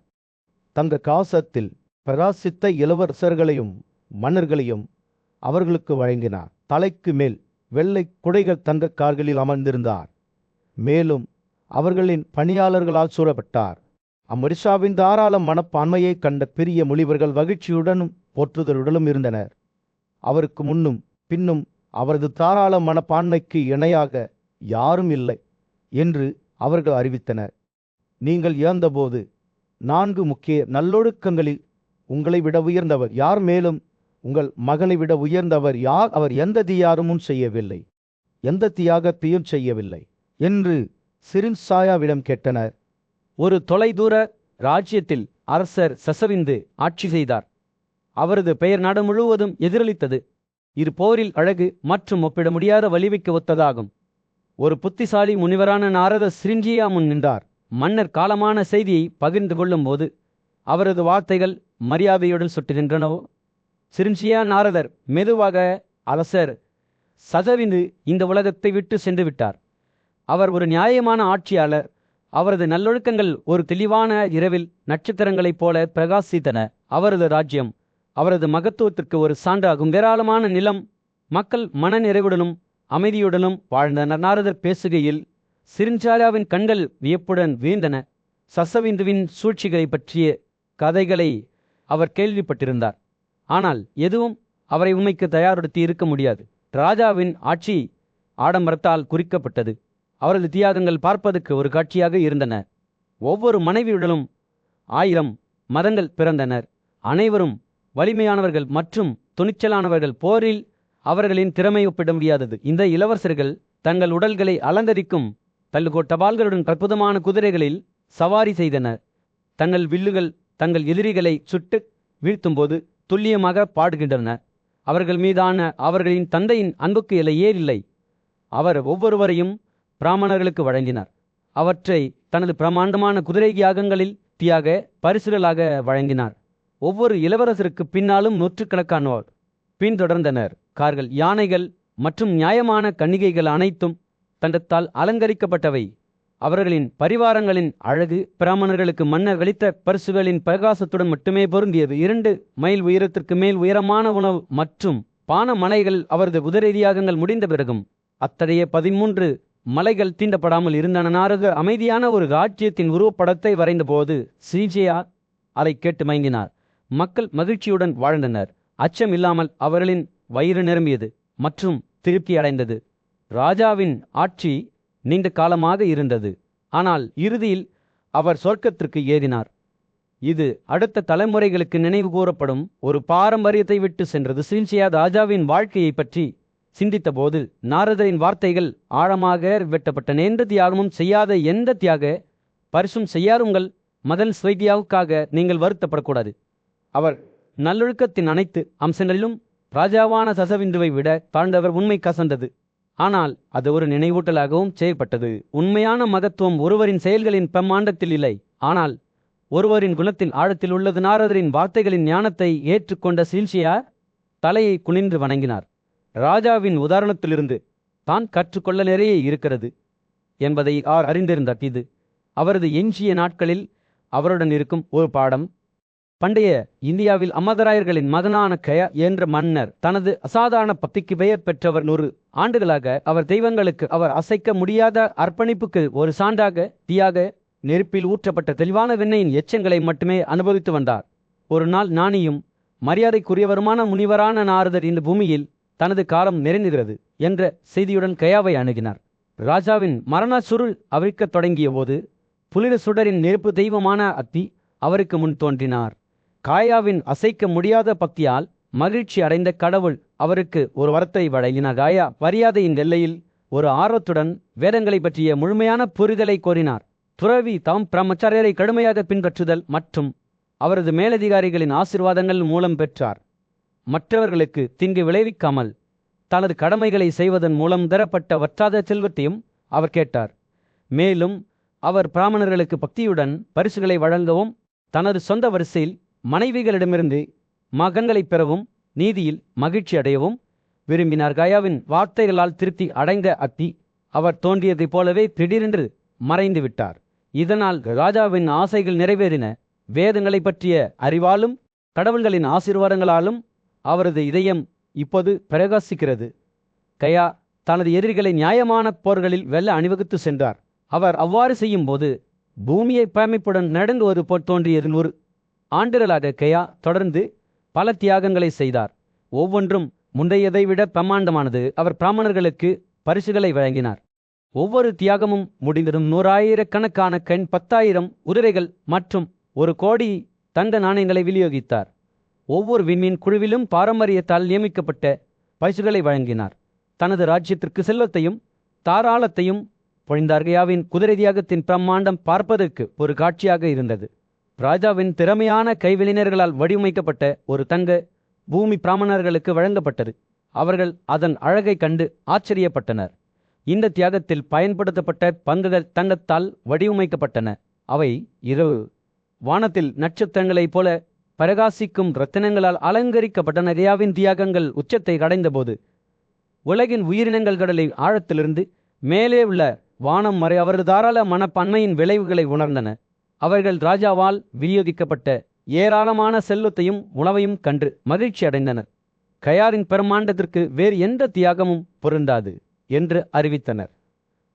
தங்க காசத்தில் பிரகாசித்த இளவரசர்களையும் மன்னர்களையும் அவர்களுக்கு வழங்கினார். தலைக்கு மேல் வெள்ளை குடைகள் தங்க கார்களில் அமர்ந்திருந்தார். மேலும் அவர்களின் பணியாளர்களால் சூழப்பட்டார். அம்மரிஷாவின் தாராள மனப்பான்மையை கண்ட பெரிய முனிவர்கள் மகிழ்ச்சியுடனும் போற்றுதலுடனும் இருந்தனர். அவருக்கு முன்னும் பின்னும் அவரது தாராள மனப்பான்மைக்கு இணையாக யாரும் இல்லை என்று அவர்கள் அறிவித்தனர். நீங்கள் இறந்தபோது 4 முக்கிய நல்லொழுக்கங்களில் உங்களை விட உயர்ந்தவர் யார்? மேலும் உங்கள் மகனை விட உயர்ந்தவர் யார்? அவர் எந்த தியாகமும் செய்யவில்லை, எந்த தியாகத்தையும் செய்யவில்லை என்று சிரின்சாயாவிடம் கேட்டனர். ஒரு தொலைதூர ராஜ்யத்தில் அரசர் சசவிந்து ஆட்சி செய்தார். அவரது பெயர் நாடு முழுவதும் எதிரொலித்தது. இது போரில் அழகு மற்றும் ஒப்பிட முடியாத வலிமைக்கு ஒத்ததாகும். ஒரு புத்திசாலி முனிவரான நாரத சிரிஞ்சியா முன் நின்றார். மன்னர் காலமான செய்தியை பகிர்ந்து கொள்ளும் போது அவரது வார்த்தைகள் மரியாதையுடன் சுட்டு நின்றனவோ. சிரிஞ்சியா நாரதர் மெதுவாக, அரசர் சசவிந்து இந்த உலகத்தை விட்டு சென்று விட்டார். அவர் ஒரு நியாயமான ஆட்சியாளர். அவரது நல்லொழுக்கங்கள் ஒரு தெளிவான இரவில் நட்சத்திரங்களைப் போல பிரகாசித்தன. அவரது ராஜ்யம் அவரது மகத்துவத்திற்கு ஒரு சான்றாகும். ஏராளமான நிலம், மக்கள் மனநிறைவுடனும் அமைதியுடனும் வாழ்ந்தனர். நாரதர் பேசுகையில் சிரிஞ்சாயாவின் கண்கள் வியப்புடன் வீழ்ந்தன. சசவிந்துவின் சூழ்ச்சிகளை பற்றிய கதைகளை அவர் கேள்விப்பட்டிருந்தார். ஆனால் எதுவும் அவரை உண்மைக்கு தயார்படுத்தி இருக்க முடியாது. ராஜாவின் ஆட்சி ஆடம்பரத்தால் குறிக்கப்பட்டது. அவரது தியாகங்கள் பார்ப்பதற்கு ஒரு காட்சியாக இருந்தன. ஒவ்வொரு மனைவியுடனும் 1000 மதங்கள் பிறந்தனர். அனைவரும் வலிமையானவர்கள் மற்றும் துணிச்சலானவர்கள். போரில் அவர்களின் திறமை ஒப்பிட முடியாதது. இந்த இளவரசர்கள் தங்கள் உடல்களை அலங்கரிக்கும் தள்ளுகோட்டபால்களுடன் அற்புதமான குதிரைகளில் சவாரி செய்தனர். தங்கள் வில்லுகள் தங்கள் எதிரிகளை சுட்டு வீழ்த்தும்போது துல்லியமாக பாடுகின்றனர். அவர்கள் மீதான அவர்களின் தந்தையின் அன்புக்கு எல்லையே இல்லை. அவர் ஒவ்வொருவரையும் பிராமணர்களுக்கு வழங்கினார். அவற்றை தனது பிரமாண்டமான குதிரை யாகங்களில் தியாக பரிசுகளாக வழங்கினார். ஒவ்வொரு இளவரசருக்கு பின்னாலும் நூற்றுக்கணக்கானோர் பின்தொடர்ந்தனர். கார்கள், யானைகள் மற்றும் நியாயமான கன்னிகைகள் அனைத்தும் தண்டத்தால் அலங்கரிக்கப்பட்டவை. அவர்களின் பரிவாரங்களின் அழகு பிராமணர்களுக்கு மன்னர் அளித்த பரிசுகளின் பிரகாசத்துடன் மட்டுமே பொருந்தியது. 2 மைல் உயரத்திற்கு மேல் உயரமான உணவு மற்றும் பான மலைகள் அவரது குதிரை யாகங்கள் முடிந்த பிறகும் அத்தகைய 13 மலைகள் தீண்டப்படாமல் இருந்தன. நாரத அமைதியான ஒரு ராஜ்யத்தின் உருவப்படத்தை வரைந்தபோது சிரிஞ்சியா அதை கேட்டு மயங்கினார். மக்கள் மகிழ்ச்சியுடன் வாழ்ந்தனர். அச்சம் இல்லாமல் அவர்களின் வயிறு நிரம்பியது மற்றும் திருப்தி அடைந்தது. ராஜாவின் ஆட்சி நீண்ட காலமாக இருந்தது. ஆனால் இறுதியில் அவர் சொர்க்கத்திற்கு ஏறினார். இது அடுத்த தலைமுறைகளுக்கு நினைவு கூறப்படும் ஒரு பாரம்பரியத்தை விட்டு சென்றது. சிரிஞ்சியா ராஜாவின் வாழ்க்கையை பற்றி சிந்தித்தபோது நாரதரின் வார்த்தைகள் ஆழமாக வெட்டப்பட்டன. எந்த தியாகமும் செய்யாத, எந்த தியாக பரிசும் செய்யாத உங்கள் மதன் ஸ்வைதியாவுக்காக நீங்கள் வருத்தப்படக்கூடாது. அவர் நல்லொழுக்கத்தின் அனைத்து அம்சங்களிலும் ராஜாவான சசவிந்துவை விட தாழ்ந்தவர். உண்மை கசந்தது, ஆனால் அது ஒரு நினைவூட்டலாகவும் செய்யப்பட்டது. உண்மையான மகத்துவம் ஒருவரின் செயல்களின் பிரம்மாண்டத்தில் இல்லை, ஆனால் ஒருவரின் குணத்தில் ஆழத்தில் உள்ளது. நாரதரின் வார்த்தைகளின் ஞானத்தை ஏற்றுக்கொண்ட சிரிஞ்சியா தலையை குனிந்து வணங்கினார். ராஜாவின் உதாரணத்திலிருந்து தான் கற்றுக்கொள்ள நிறைய இருக்கிறது என்பதை அவர் அறிந்திருந்தார். இது அவரது எஞ்சிய நாட்களில் அவருடன் இருக்கும் ஒரு பாடம். பண்டைய இந்தியாவில் அமதராயர்களின் மகனான கயா என்ற மன்னர் தனது அசாதாரண பக்திக்கு பெயர் பெற்றவர். 100 ஆண்டுகளாக அவர் தெய்வங்களுக்கு அவர் அசைக்க முடியாத அர்ப்பணிப்புக்கு ஒரு சான்றாக தியாக நெருப்பில் ஊற்றப்பட்ட தெளிவான வெண்ணையின் எச்சங்களை மட்டுமே அனுபவித்து வந்தார். ஒரு நாள் ஞானியும் மரியாதைக்குரியவருமான முனிவரான நாரதர் இந்த பூமியில் தனது காலம் நிறைந்துகிறது என்ற செய்தியுடன் கயாவை அணுகினார். ராஜாவின் மரண சுருள் அவிழ்க்கத் தொடங்கிய போது புலிர சுடரின் நெருப்பு தெய்வமான அத்தி அவருக்கு முன் தோன்றினார். காயாவின் அசைக்க முடியாத பக்தியால் மகிழ்ச்சி அடைந்த கடவுள் அவருக்கு ஒரு வரத்தை வழங்கினார். காயா மரியாதையின் எல்லையில் ஒரு ஆர்வத்துடன் வேதங்களை பற்றிய முழுமையான புரிதலை கோரினார். துறவி தாம் பிரம்மச்சரியரை கடுமையாக பின்பற்றுதல் மற்றும் அவரது மேலதிகாரிகளின் ஆசீர்வாதங்கள் மூலம் பெற்றார். மற்றவர்களுக்கு தீங்கு விளைவிக்காமல் தனது கடமைகளை செய்வதன் மூலம் தரப்பட்ட வற்றாத செல்வத்தையும் அவர் கேட்டார். மேலும் அவர் பிராமணர்களுக்கு பக்தியுடன் பரிசுகளை வழங்கவும் தனது சொந்த வரிசையில் மனைவிகளிடமிருந்து மகன்களை பெறவும் நீதியில் மகிழ்ச்சி அடையவும் விரும்பினார். கயாவின் வார்த்தைகளால் திருப்தி அடைந்த அத்தி அவர் தோன்றியதைப் போலவே திடீரென்று மறைந்து விட்டார். இதனால் ராஜாவின் ஆசைகள் நிறைவேறின. வேதங்களை பற்றிய அறிவாலும் கடவுள்களின் ஆசீர்வாதங்களாலும் அவரது இதயம் இப்போது பிரகாசிக்கிறது. கயா தனது எதிரிகளை நியாயமான போர்களில் வெல்ல அணிவகுத்து சென்றார். அவர் அவ்வாறு செய்யும்போது பூமியை பிரமிப்புடன் நடந்துவது போல் தோன்றியது. 100 ஆண்டுகளாக கயா தொடர்ந்து பல தியாகங்களை செய்தார். ஒவ்வொன்றும் முந்தையதை விட பிரமாண்டமானது. அவர் பிராமணர்களுக்கு பரிசுகளை வழங்கினார். ஒவ்வொரு தியாகமும் முடிந்ததும் 100,000 கண் 10,000 குதிரைகள் மற்றும் 1 கோடி தங்க நாணயங்களை விநியோகித்தார். ஒவ்வொரு விண்மீன் குழுவிலும் பாரம்பரியத்தால் நியமிக்கப்பட்ட பரிசுகளை வழங்கினார். தனது ராஜ்யத்திற்கு செல்வத்தையும் தாராளத்தையும் பொழிந்தார். கயாவின் குதிரை தியாகத்தின் பிரம்மாண்டம் பார்ப்பதற்கு ஒரு காட்சியாக இருந்தது. ராஜாவின் திறமையான கைவினைஞர்களால் வடிவமைக்கப்பட்ட ஒரு தங்க பூமி பிராமணர்களுக்கு வழங்கப்பட்டது. அவர்கள் அதன் அழகை கண்டு ஆச்சரியப்பட்டனர். இந்த தியாகத்தில் பயன்படுத்தப்பட்ட பங்குகள் தங்கத்தால் வடிவமைக்கப்பட்டன. அவை இரவு வானத்தில் நட்சத்திரங்களைப் போல பிரகாசிக்கும் இரத்தினங்களால் அலங்கரிக்கப்பட்டன. கயாவின் தியாகங்கள் உச்சத்தை அடைந்தபோது உலகின் உயிரினங்கள் கடலின் ஆழத்திலிருந்து மேலே உள்ள வானம் வரை அவரது தாராள மனப்பான்மையின் விளைவுகளை உணர்ந்தன. அவர்கள் ராஜாவால் விநியோகிக்கப்பட்ட ஏராளமான செல்வத்தையும் உணவையும் கண்டு மகிழ்ச்சி அடைந்தனர். கயாரின் பிரம்மாண்டத்திற்கு வேறு எந்த தியாகமும் பொருந்தாது என்று அறிவித்தனர்.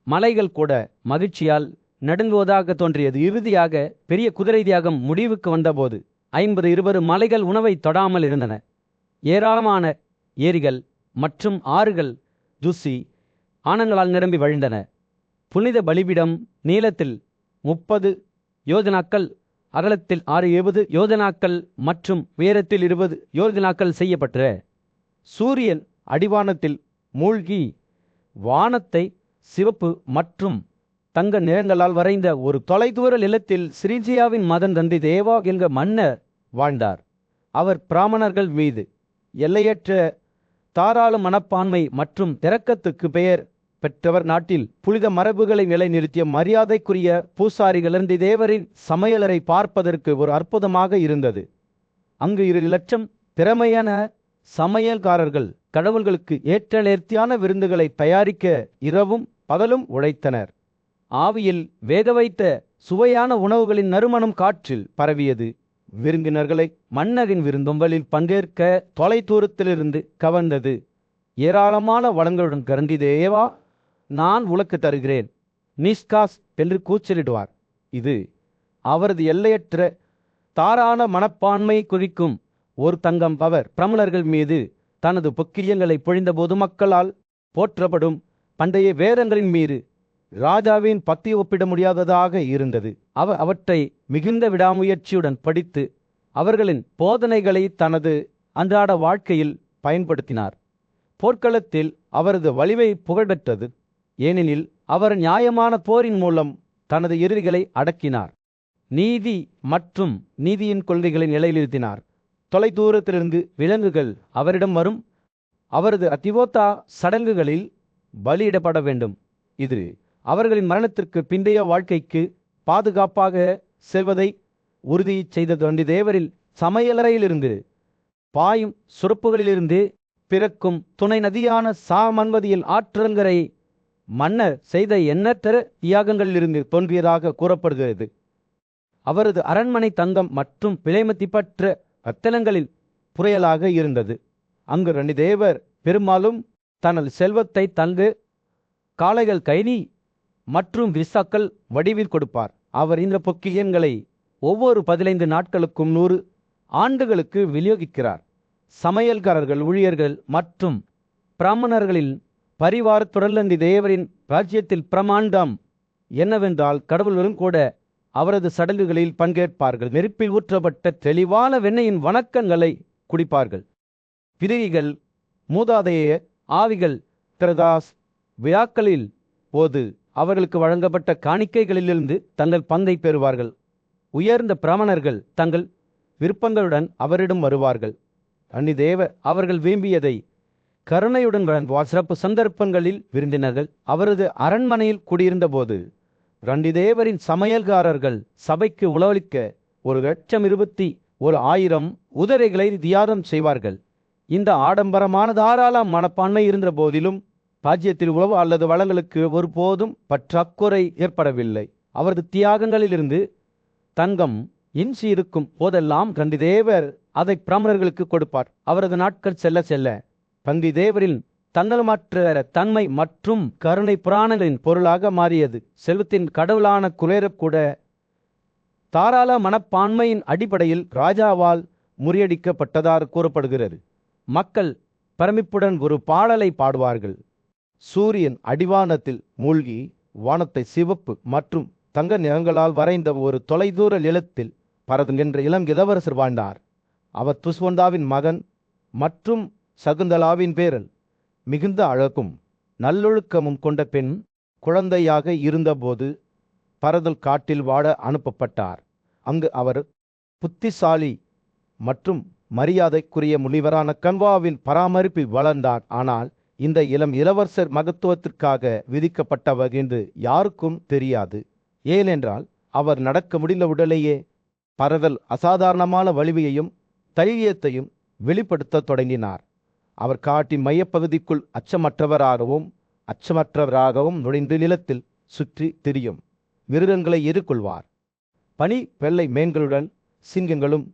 மலைகள் கூட மகிழ்ச்சியால் நடுங்குவதாக தோன்றியது. இறுதியாக பெரிய குதிரை தியாகம் முடிவுக்கு வந்தபோது 50-20 மலைகள் உணவை தொடாமல் இருந்தன. ஏராளமான ஏரிகள் மற்றும் ஆறுகள் தூசி ஆனங்களால் நிரம்பி வழிந்தன. புனித பலிபீடம் நீளத்தில் 30 யோஜனாக்கள், அகலத்தில் 6-70 யோஜனாக்கள் மற்றும் உயரத்தில் 20 யோஜனாக்கள் செய்யப்பட்ட சூரியன் அடிவானத்தில் மூழ்கி வானத்தை சிவப்பு மற்றும் தங்க நிறங்களால் வரைந்த ஒரு தொலைதூர நிலத்தில் சிரிஜியாவின் மதன் தந்தை தேவா என்கிற மன்னர் வாழ்ந்தார். அவர் பிராமணர்கள் மீது எல்லையற்ற தாராள மனப்பான்மை மற்றும் இரக்கத்துக்கு பெயர் பெற்றவர். நாட்டில் புனித மரபுகளை நிலைநிறுத்திய மரியாதைக்குரிய பூசாரிகளிருந்து தேவரின் சமையலறை பார்ப்பதற்கு ஒரு அற்புதமாக இருந்தது. அங்கு 2 லட்சம் திறமையான சமையல்காரர்கள் கடவுள்களுக்கு ஏற்ற நேர்த்தியான விருந்துகளை தயாரிக்க இரவும் பகலும் உழைத்தனர். ஆவியில் வேக வைத்த சுவையான உணவுகளின் நறுமணம் காற்றில் பரவியது. விருந்தினர்களை மன்னரின் விருந்தொம்பலில் பங்கேற்க தொலை தூரத்திலிருந்து கவர்ந்தது. ஏராளமான வளங்களுடன் கருந்தி தேவா, நான் உனக்கு தருகிறேன் நிஸ்காஸ் என்று கூச்சலிடுவார். இது அவரது எல்லையற்ற தாராள மனப்பான்மை குறிக்கும் ஒரு தங்கம். அவர் பிரமுலர்கள் மீது தனது பொக்கியங்களை பொழிந்தபோது மக்களால் போற்றப்படும் பண்டைய வேதங்களின் மீது ராஜாவின் பக்தி ஒப்பிட முடியாததாக இருந்தது. அவர் அவற்றை மிகுந்த விடாமுயற்சியுடன் படித்து அவர்களின் போதனைகளை தனது அன்றாட வாழ்க்கையில் பயன்படுத்தினார். போர்க்களத்தில் அவரது வலிமை புகழ்பெற்றது. ஏனெனில் அவர் நியாயமான போரின் மூலம் தனது எதிரிகளை அடக்கினார். நீதி மற்றும் நீதியின் கொள்கைகளை நிலைநிறுத்தினார். தொலை தூரத்திலிருந்து விலங்குகள் அவரிடம் வரும். அவரது அதிவோத்தா சடங்குகளில் பலியிடப்பட வேண்டும். இது அவர்களின் மரணத்திற்கு பிந்தைய வாழ்க்கைக்கு பாதுகாப்பாக செல்வதை உறுதி செய்தது. தேவரில் சமையலறையிலிருந்து பாயும் சுரப்புகளிலிருந்து பிறக்கும் துணை நதியான சாமன்வதியில் ஆற்றங்கரை மன்னர் செய்த எண்ணற்ற தியாகங்களிலிருந்து தோன்றியதாக கூறப்படுகிறது. அவரது அரண்மனை தங்கம் மற்றும் விலைமதிப்பற்ற ரத்தினங்களில் புரையலாக இருந்தது. அங்கு தேவர் பெரும்பாலும் தனது செல்வத்தை தங்கு காளைகள், கைனி மற்றும் விசாக்கள் வடிவில் கொடுப்பார். அவர் இந்த பொக்கியங்களை ஒவ்வொரு 15 நாட்களுக்கும் 100 ஆண்டுகளுக்கு விநியோகிக்கிறார். சமையல்காரர்கள், ஊழியர்கள் மற்றும் பிராமணர்களின் பரிவாரத்துடன் தேவரின் ராஜ்யத்தில் பிரமாண்டம் என்னவென்றால் கடவுள்களும் கூட அவரது சடங்குகளில் பங்கேற்பார்கள். நெருப்பில் ஊற்றப்பட்ட தெளிவான வெண்ணெயின் வணக்கங்களை குடிப்பார்கள். பிரிகள், மூதாதைய ஆவிகள் திரதாஸ் விழாக்களில் போது அவர்களுக்கு வழங்கப்பட்ட காணிக்கைகளிலிருந்து தங்கள் பங்கை பெறுவார்கள். உயர்ந்த பிராமணர்கள் தங்கள் விருப்பங்களுடன் அவரிடம் வருவார்கள். அன்னிதேவர் அவர்கள் விரும்பியதை கருணையுடன் வழங்குவார். சிறப்பு சந்தர்ப்பங்களில் விருந்தினர்கள் அவரது அரண்மனையில் குடியிருந்தபோது ரண்டிதேவரின் சமையல்காரர்கள் சபைக்கு உணவளிக்க 1,21,1000 உதிரைகளை தியாகம் செய்வார்கள். இந்த ஆடம்பரமான தாராள மனப்பான்மை இருந்த போதிலும் ராஜ்யத்தில் உணவு அல்லது வளங்களுக்கு ஒருபோதும் பற்றாக்குறை ஏற்படவில்லை. அவரது தியாகங்களிலிருந்து தங்கம் இன்சி இருக்கும் போதெல்லாம் ரண்டிதேவர் அதை பிராமணர்களுக்கு கொடுப்பார். அவரது நாட்கள் செல்ல செல்ல ரண்டிதேவரின் தன்னலமற்ற தன்மை மற்றும் கருணை புராணங்களின் பொருளாக மாறியது. செல்வத்தின் கடவுளான குலேரர் கூட தாராள மனப்பான்மையின் அடிப்படையில் ராஜாவால் முறியடிக்கப்பட்டதாக கூறப்படுகிறது. மக்கள் பிரமிப்புடன் ஒரு பாடலை பாடுவார்கள். சூரியன் அடிவானத்தில் மூழ்கி வானத்தை சிவப்பு மற்றும் தங்க நிறங்களால் வரைந்த ஒரு தொலைதூர நிலத்தில் பரதன் என்ற இளம் இளவரசர் வாழ்ந்தார். அவர் துஷ்வந்தாவின் மகன் மற்றும் சகுந்தலாவின் பேரன். மிகுந்த அழகும் நல்லொழுக்கமும் கொண்ட பெண் குழந்தையாக இருந்தபோது பரதல் காட்டில் வாழ அனுப்பப்பட்டார். அங்கு அவர் புத்திசாலி மற்றும் மரியாதைக்குரிய முனிவரான கன்வாவின் பராமரிப்பில் வளர்ந்தார். ஆனால் இந்த இளம் இளவரசர் மகத்துவத்திற்காக விதிக்கப்பட்டவர் என்று யாருக்கும் தெரியாது. ஏனென்றால் அவர் நடக்க முடிந்த உடலேயே பரதல் அசாதாரணமான வலிமையையும் தைரியத்தையும் வெளிப்படுத்த தொடங்கினார். அவர் காட்டின் மையப்பகுதிக்குள் அச்சமற்றவராகவும் நுழைந்து நிலத்தில் சுற்றி திரியும் மிருகங்களை எதிர்கொள்வார். பனி வெள்ளை மேன்களுடன் சிங்கங்களும்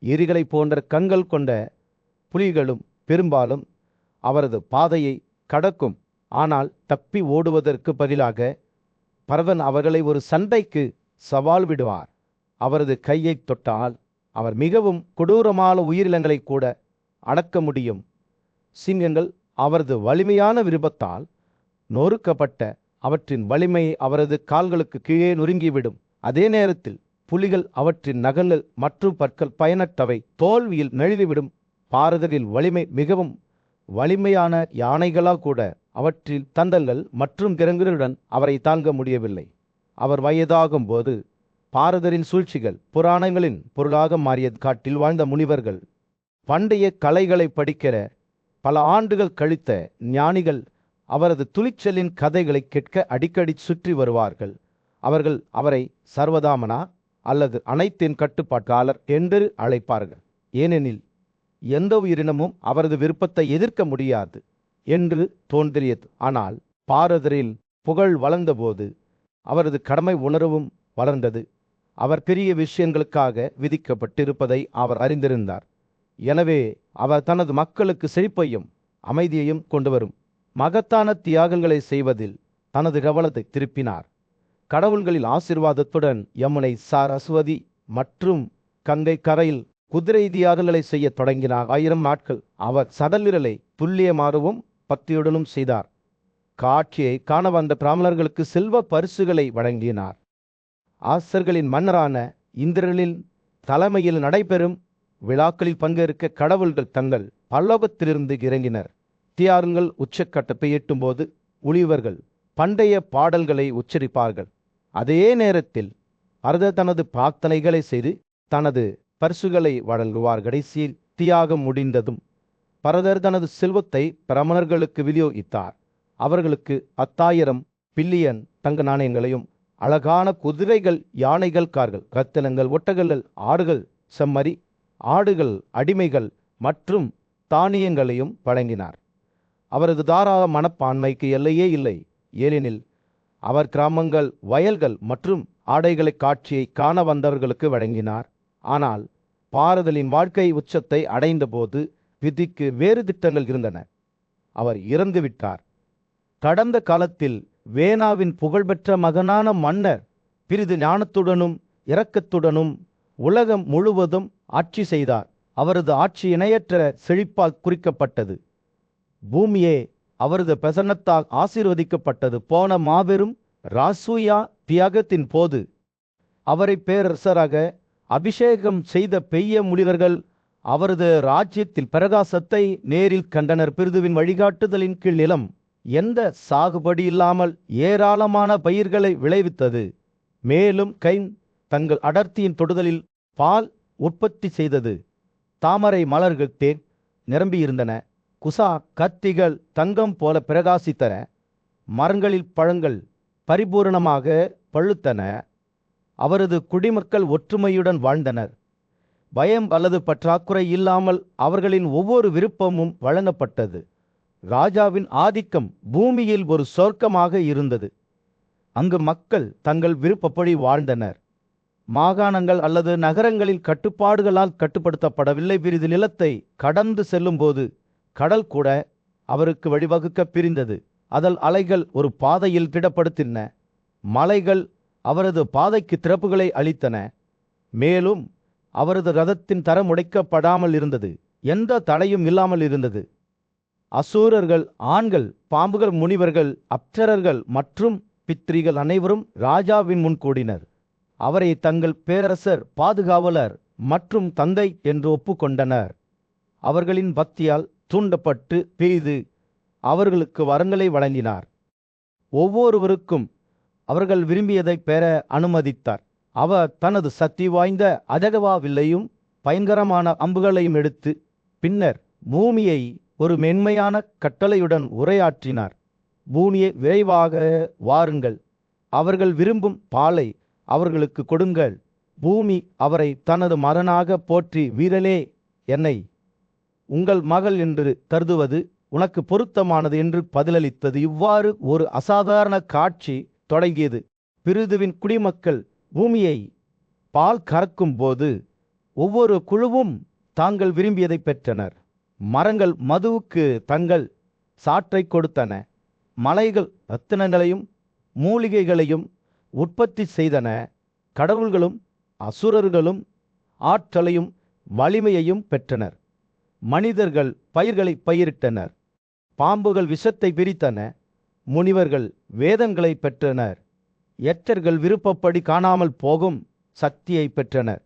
எரிகளை போன்ற கண்கள் கொண்ட புலிகளும் பெரும்பாலும் அவரது பாதையை கடக்கும். ஆனால் தப்பி ஓடுவதற்கு பதிலாக பரதன் அவர்களை ஒரு சண்டைக்கு சவால் விடுவார். அவரது கையை தொட்டால் அவர் மிகவும் கொடூரமான உயிரினங்களை கூட அடக்க முடியும். சிங்கங்கள் அவரது வலிமையான விருப்பத்தால் நொறுக்கப்பட்ட அவற்றின் வலிமையை அவரது கால்களுக்கு கீழே நொறுங்கிவிடும். அதே நேரத்தில் புலிகள் அவற்றின் நகங்கள் மற்றும் பற்கள் பயனற்றவை தோல்வியில் நழுவிவிடும். பாரதரில் வலிமை மிகவும் வலிமையான யானைகளால் கூட அவற்றில் தந்தங்கள் மற்றும் கிரங்குகளுடன் அவரை தாங்க முடியவில்லை. அவர் வயதாகும் போது பாரதரின் சூழ்ச்சிகள் புராணங்களின் பொருளாக மாறிய காட்டில் வாழ்ந்த முனிவர்கள், பண்டைய கலைகளை படிக்கிற பல ஆண்டுகள் கழித்த ஞானிகள் அவரது துணிச்சலின் கதைகளை கேட்க அடிக்கடி சுற்றி வருவார்கள். அவர்கள் அவரை சர்வதாமனா அல்லது அனைத்தின் கட்டுப்பாட்டாளர் என்று அழைப்பார்கள். ஏனெனில் எந்த உயிரினமும் அவரது விருப்பத்தை எதிர்க்க முடியாது என்று தோன்றியது. ஆனால் பாரதரில் புகழ் வளர்ந்தபோது அவரது கடமை உணர்வும் வளர்ந்தது. அவர் பெரிய விஷயங்களுக்காக விதிக்கப்பட்டிருப்பதை அவர் அறிந்திருந்தார். எனவே அவர் தனது மக்களுக்கு செழிப்பையும் அமைதியையும் கொண்டு வரும் மகத்தான தியாகங்களை செய்வதில் தனது கவனத்தை திருப்பினார். கடவுள்களின் ஆசீர்வாதத்துடன் யமுனை, சரஸ்வதி மற்றும் கங்கை கரையில் குதிரை தியாகங்களை செய்ய தொடங்கினார். 1000 நாட்கள் அவர் சடலிரலை துல்லியமாகவும் பக்தியுடனும் செய்தார். காட்சியை காண வந்த பிராமணர்களுக்கு செல்வ பரிசுகளை வழங்கினார். ஆசர்களின் மன்னரான இந்திரனின் தலைமையில் நடைபெறும் விழாக்களில் பங்கேற்க கடவுள்கள் தங்கள் பல்லோகத்திலிருந்து இறங்கினர். தியாகங்கள் உச்சக்கட்டத்தை எட்டும்போது உளிவர்கள் பண்டைய பாடல்களை உச்சரிப்பார்கள். அதே நேரத்தில் பரதர் தனது பிரார்த்தனைகளை செய்து தனது பரிசுகளை வழங்குவார். கடைசியில் தியாகம் முடிந்ததும் பரதர் தனது செல்வத்தை பிராமணர்களுக்கு விநியோகித்தார். அவர்களுக்கு 10,000 பில்லியன் தங்க நாணயங்களையும் அழகான குதிரைகள், யானைகள், கார்கள், ரத்தினங்கள், ஒட்டகங்கள், ஆடுகள், செம்மறி ஆடுகள், அடிமைகள் மற்றும் தானியங்களையும் வழங்கினார். அவரது தாராள மனப்பான்மைக்கு எல்லையே இல்லை. ஏனெனில் அவர் கிராமங்கள், வயல்கள் மற்றும் ஆடைகளை காட்சியை காண வந்தவர்களுக்கு வழங்கினார். ஆனால் பாரதலின் வாழ்க்கை உச்சத்தை அடைந்த போது விதிக்கு வேறு திட்டங்கள் இருந்தன. அவர் இறந்துவிட்டார். கடந்த காலத்தில் வேனாவின் புகழ்பெற்ற மகனான மன்னர் பிரிது ஞானத்துடனும் இரக்கத்துடனும் உலகம் முழுவதும் ஆட்சி செய்தார். அவரது ஆட்சி இணையற்ற செழிப்பால் குறிக்கப்பட்டது. பூமியே அவரது பிரசன்னத்தால் ஆசீர்வதிக்கப்பட்டது. போன மாபெரும் ராசூயா தியாகத்தின் போது அவரை பேரரசராக அபிஷேகம் செய்த பெய்ய முனிவர்கள் அவரது ராஜ்யத்தில் பிரகாசத்தை நேரில் கண்டனர். பிரிதுவின் வழிகாட்டுதலின் கீழ் நிலம் எந்த சாகுபடி இல்லாமல் ஏராளமான பயிர்களை விளைவித்தது. மேலும் கைன் தங்கள் அடர்த்தியின் தொடுதலில் பால் உற்பத்தி செய்தது. தாமரை மலர்கள் தேன் நிரம்பியிருந்தன. குசா கத்திகள் தங்கம் போல பிரகாசித்தன. மரங்களில் பழங்கள் பரிபூரணமாக பழுத்தன. அவரது குடிமக்கள் ஒற்றுமையுடன் வாழ்ந்தனர். பயம் அல்லது பற்றாக்குறை இல்லாமல் அவர்களின் ஒவ்வொரு விருப்பமும் வழங்கப்பட்டது. ராஜாவின் ஆதிக்கம் பூமியில் ஒரு சொர்க்கமாக இருந்தது. அங்கு மக்கள் தங்கள் விருப்பப்படி வாழ்ந்தனர். மாகாணங்கள் அல்லது நகரங்களில் கட்டுப்பாடுகளால் கட்டுப்படுத்தப்படவில்லை. பிரிது நிலத்தை கடந்து செல்லும்போது கடல் கூட அவருக்கு வழிவகுக்க பிரிந்தது. அதல் அலைகள் ஒரு பாதையில் திடப்படுத்தின. மலைகள் அவரது பாதைக்கு திறப்புகளை அளித்தன. மேலும் அவரது ரதத்தின் தரம் உடைக்கப்படாமல் இருந்தது. எந்த தடையும் இல்லாமல் இருந்தது. அசூரர்கள், ஆண்கள், பாம்புகள், முனிவர்கள், அப்சரர்கள் மற்றும் பித்ரிகள் அனைவரும் ராஜாவின் முன் கூடினர். அவரை தங்கள் பேரரசர், பாதுகாவலர் மற்றும் தந்தை என்று ஒப்புக்கொண்டனர். அவர்களின் பக்தியால் தூண்டப்பட்டு பெய்து அவர்களுக்கு வரங்களை வழங்கினார். ஒவ்வொருவருக்கும் அவர்கள் விரும்பியதை பெற அனுமதித்தார். அவர் தனது சக்தி வாய்ந்த அதகவா வில்லையும் பயங்கரமான அம்புகளையும் எடுத்து பின்னர் பூமியை ஒரு மென்மையான கட்டளையுடன் உரையாற்றினார். பூமியை விரைவாக வாருங்கள், அவர்கள் விரும்பும் பாலை அவர்களுக்கு கொடுங்கள். பூமி அவரை தனது மகனாக போற்றி, வீரனே, என்னை உங்கள் மகள் என்று கருதுவது உனக்கு பொருத்தமானது என்று பதிலளித்தது. இவ்வாறு ஒரு அசாதாரண காட்சி தொடங்கியது. பிருதுவின் குடிமக்கள் பூமியை பால் கறக்கும் போது ஒவ்வொரு குழுவும் தாங்கள் விரும்பியதை பெற்றனர். மரங்கள் மதுவுக்கு தங்கள் சாற்றை கொடுத்தன. மலைகள் ரத்தினங்களையும் மூலிகைகளையும் உற்பத்தி செய்தன. கடவுள்களும் அசுரர்களும் ஆற்றலையும் வலிமையையும் பெற்றனர். மனிதர்கள் பயிர்களை பயிரிட்டனர். பாம்புகள் விஷத்தை பிரித்தன. முனிவர்கள் வேதங்களை பெற்றனர். எச்சர்கள் விருப்பப்படி காணாமல் போகும் சக்தியை பெற்றனர்.